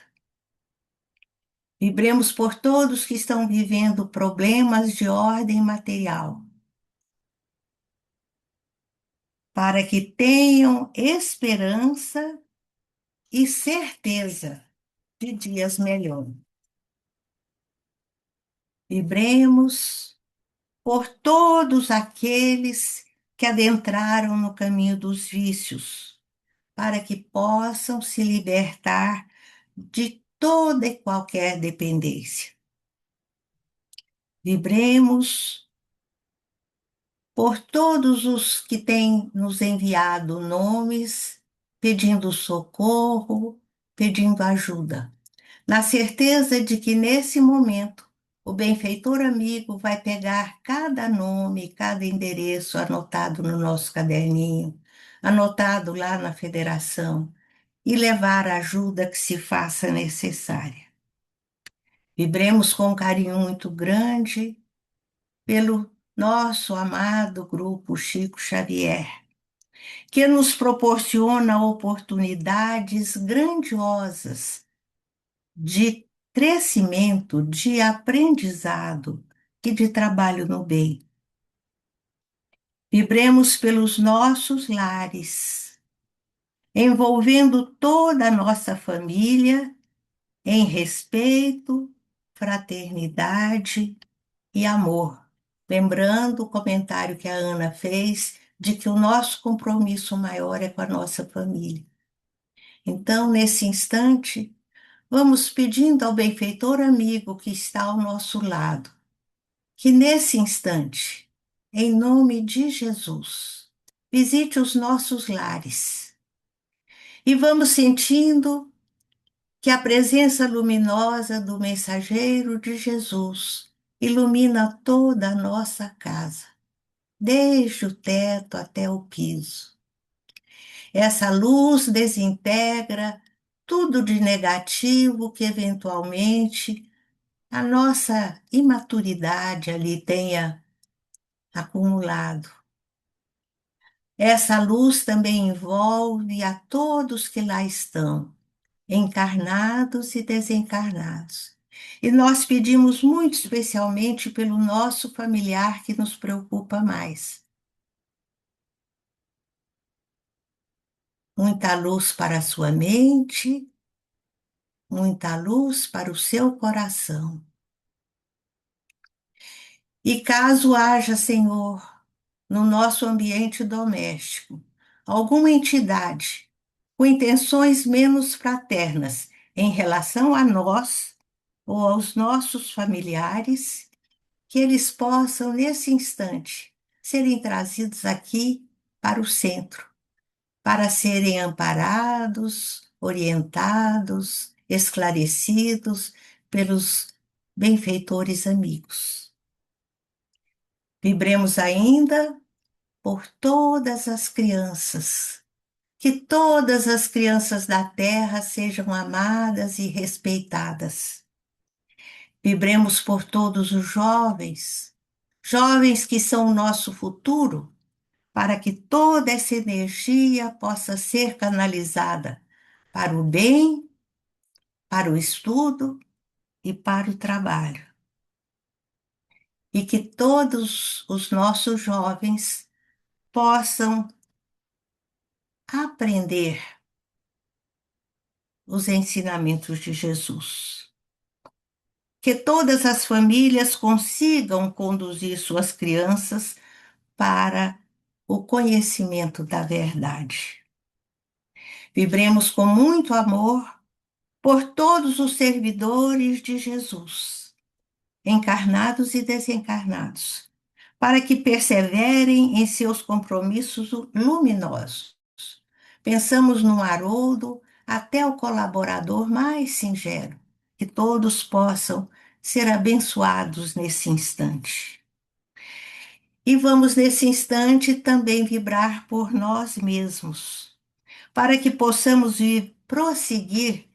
Vibremos por todos que estão vivendo problemas de ordem material, para que tenham esperança e certeza de dias melhores. Vibremos por todos aqueles que adentraram no caminho dos vícios, para que possam se libertar de toda e qualquer dependência. Vibremos por todos os que têm nos enviado nomes, pedindo socorro, pedindo ajuda, na certeza de que nesse momento o benfeitor amigo vai pegar cada nome, cada endereço anotado no nosso caderninho, anotado lá na federação, e levar a ajuda que se faça necessária. Vibremos com um carinho muito grande pelo nosso amado grupo Chico Xavier, que nos proporciona oportunidades grandiosas de crescimento, de aprendizado e de trabalho no bem. Vibremos pelos nossos lares, envolvendo toda a nossa família em respeito, fraternidade e amor. Lembrando o comentário que a Ana fez de que o nosso compromisso maior é com a nossa família. Então, nesse instante, vamos pedindo ao benfeitor amigo que está ao nosso lado, que nesse instante, em nome de Jesus, visite os nossos lares e vamos sentindo que a presença luminosa do mensageiro de Jesus ilumina toda a nossa casa, desde o teto até o piso. Essa luz desintegra tudo de negativo que eventualmente a nossa imaturidade ali tenha acumulado. Essa luz também envolve a todos que lá estão, encarnados e desencarnados. E nós pedimos muito especialmente pelo nosso familiar que nos preocupa mais. Muita luz para a sua mente, muita luz para o seu coração. E caso haja, Senhor, no nosso ambiente doméstico, alguma entidade com intenções menos fraternas em relação a nós ou aos nossos familiares, que eles possam, nesse instante, serem trazidos aqui para o centro, para serem amparados, orientados, esclarecidos pelos benfeitores amigos. Vibremos ainda por todas as crianças, que todas as crianças da terra sejam amadas e respeitadas. Vibremos por todos os jovens, jovens que são o nosso futuro, para que toda essa energia possa ser canalizada para o bem, para o estudo e para o trabalho. E que todos os nossos jovens possam aprender os ensinamentos de Jesus. Que todas as famílias consigam conduzir suas crianças para o conhecimento da verdade. Vibremos com muito amor por todos os servidores de Jesus, encarnados e desencarnados, para que perseverem em seus compromissos luminosos. Pensamos no Haroldo até o colaborador mais singelo, que todos possam ser abençoados nesse instante. E vamos, nesse instante, também vibrar por nós mesmos, para que possamos prosseguir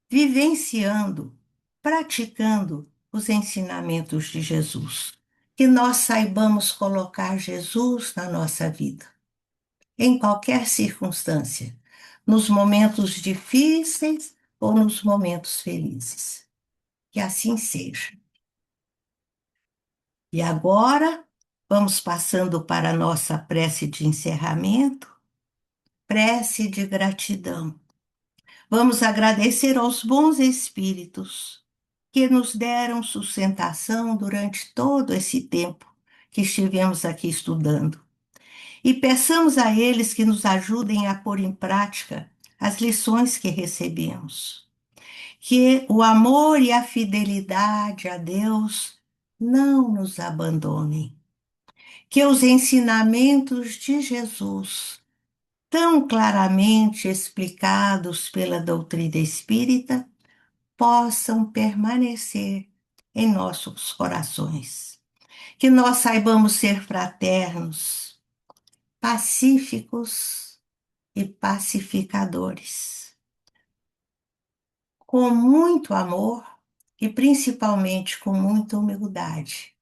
vivenciando, praticando os ensinamentos de Jesus. Que nós saibamos colocar Jesus na nossa vida, em qualquer circunstância, nos momentos difíceis ou nos momentos felizes. Que assim seja. E agora, vamos passando para a nossa prece de encerramento, prece de gratidão. Vamos agradecer aos bons espíritos que nos deram sustentação durante todo esse tempo que estivemos aqui estudando. E peçamos a eles que nos ajudem a pôr em prática as lições que recebemos. Que o amor e a fidelidade a Deus não nos abandonem. Que os ensinamentos de Jesus, tão claramente explicados pela doutrina espírita, possam permanecer em nossos corações. Que nós saibamos ser fraternos, pacíficos e pacificadores, com muito amor e principalmente com muita humildade,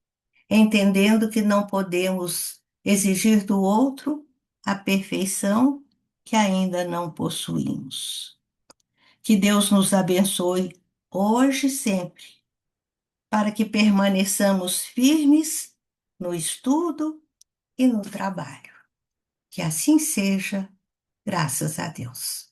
entendendo que não podemos exigir do outro a perfeição que ainda não possuímos. Que Deus nos abençoe hoje e sempre, para que permaneçamos firmes no estudo e no trabalho. Que assim seja, graças a Deus.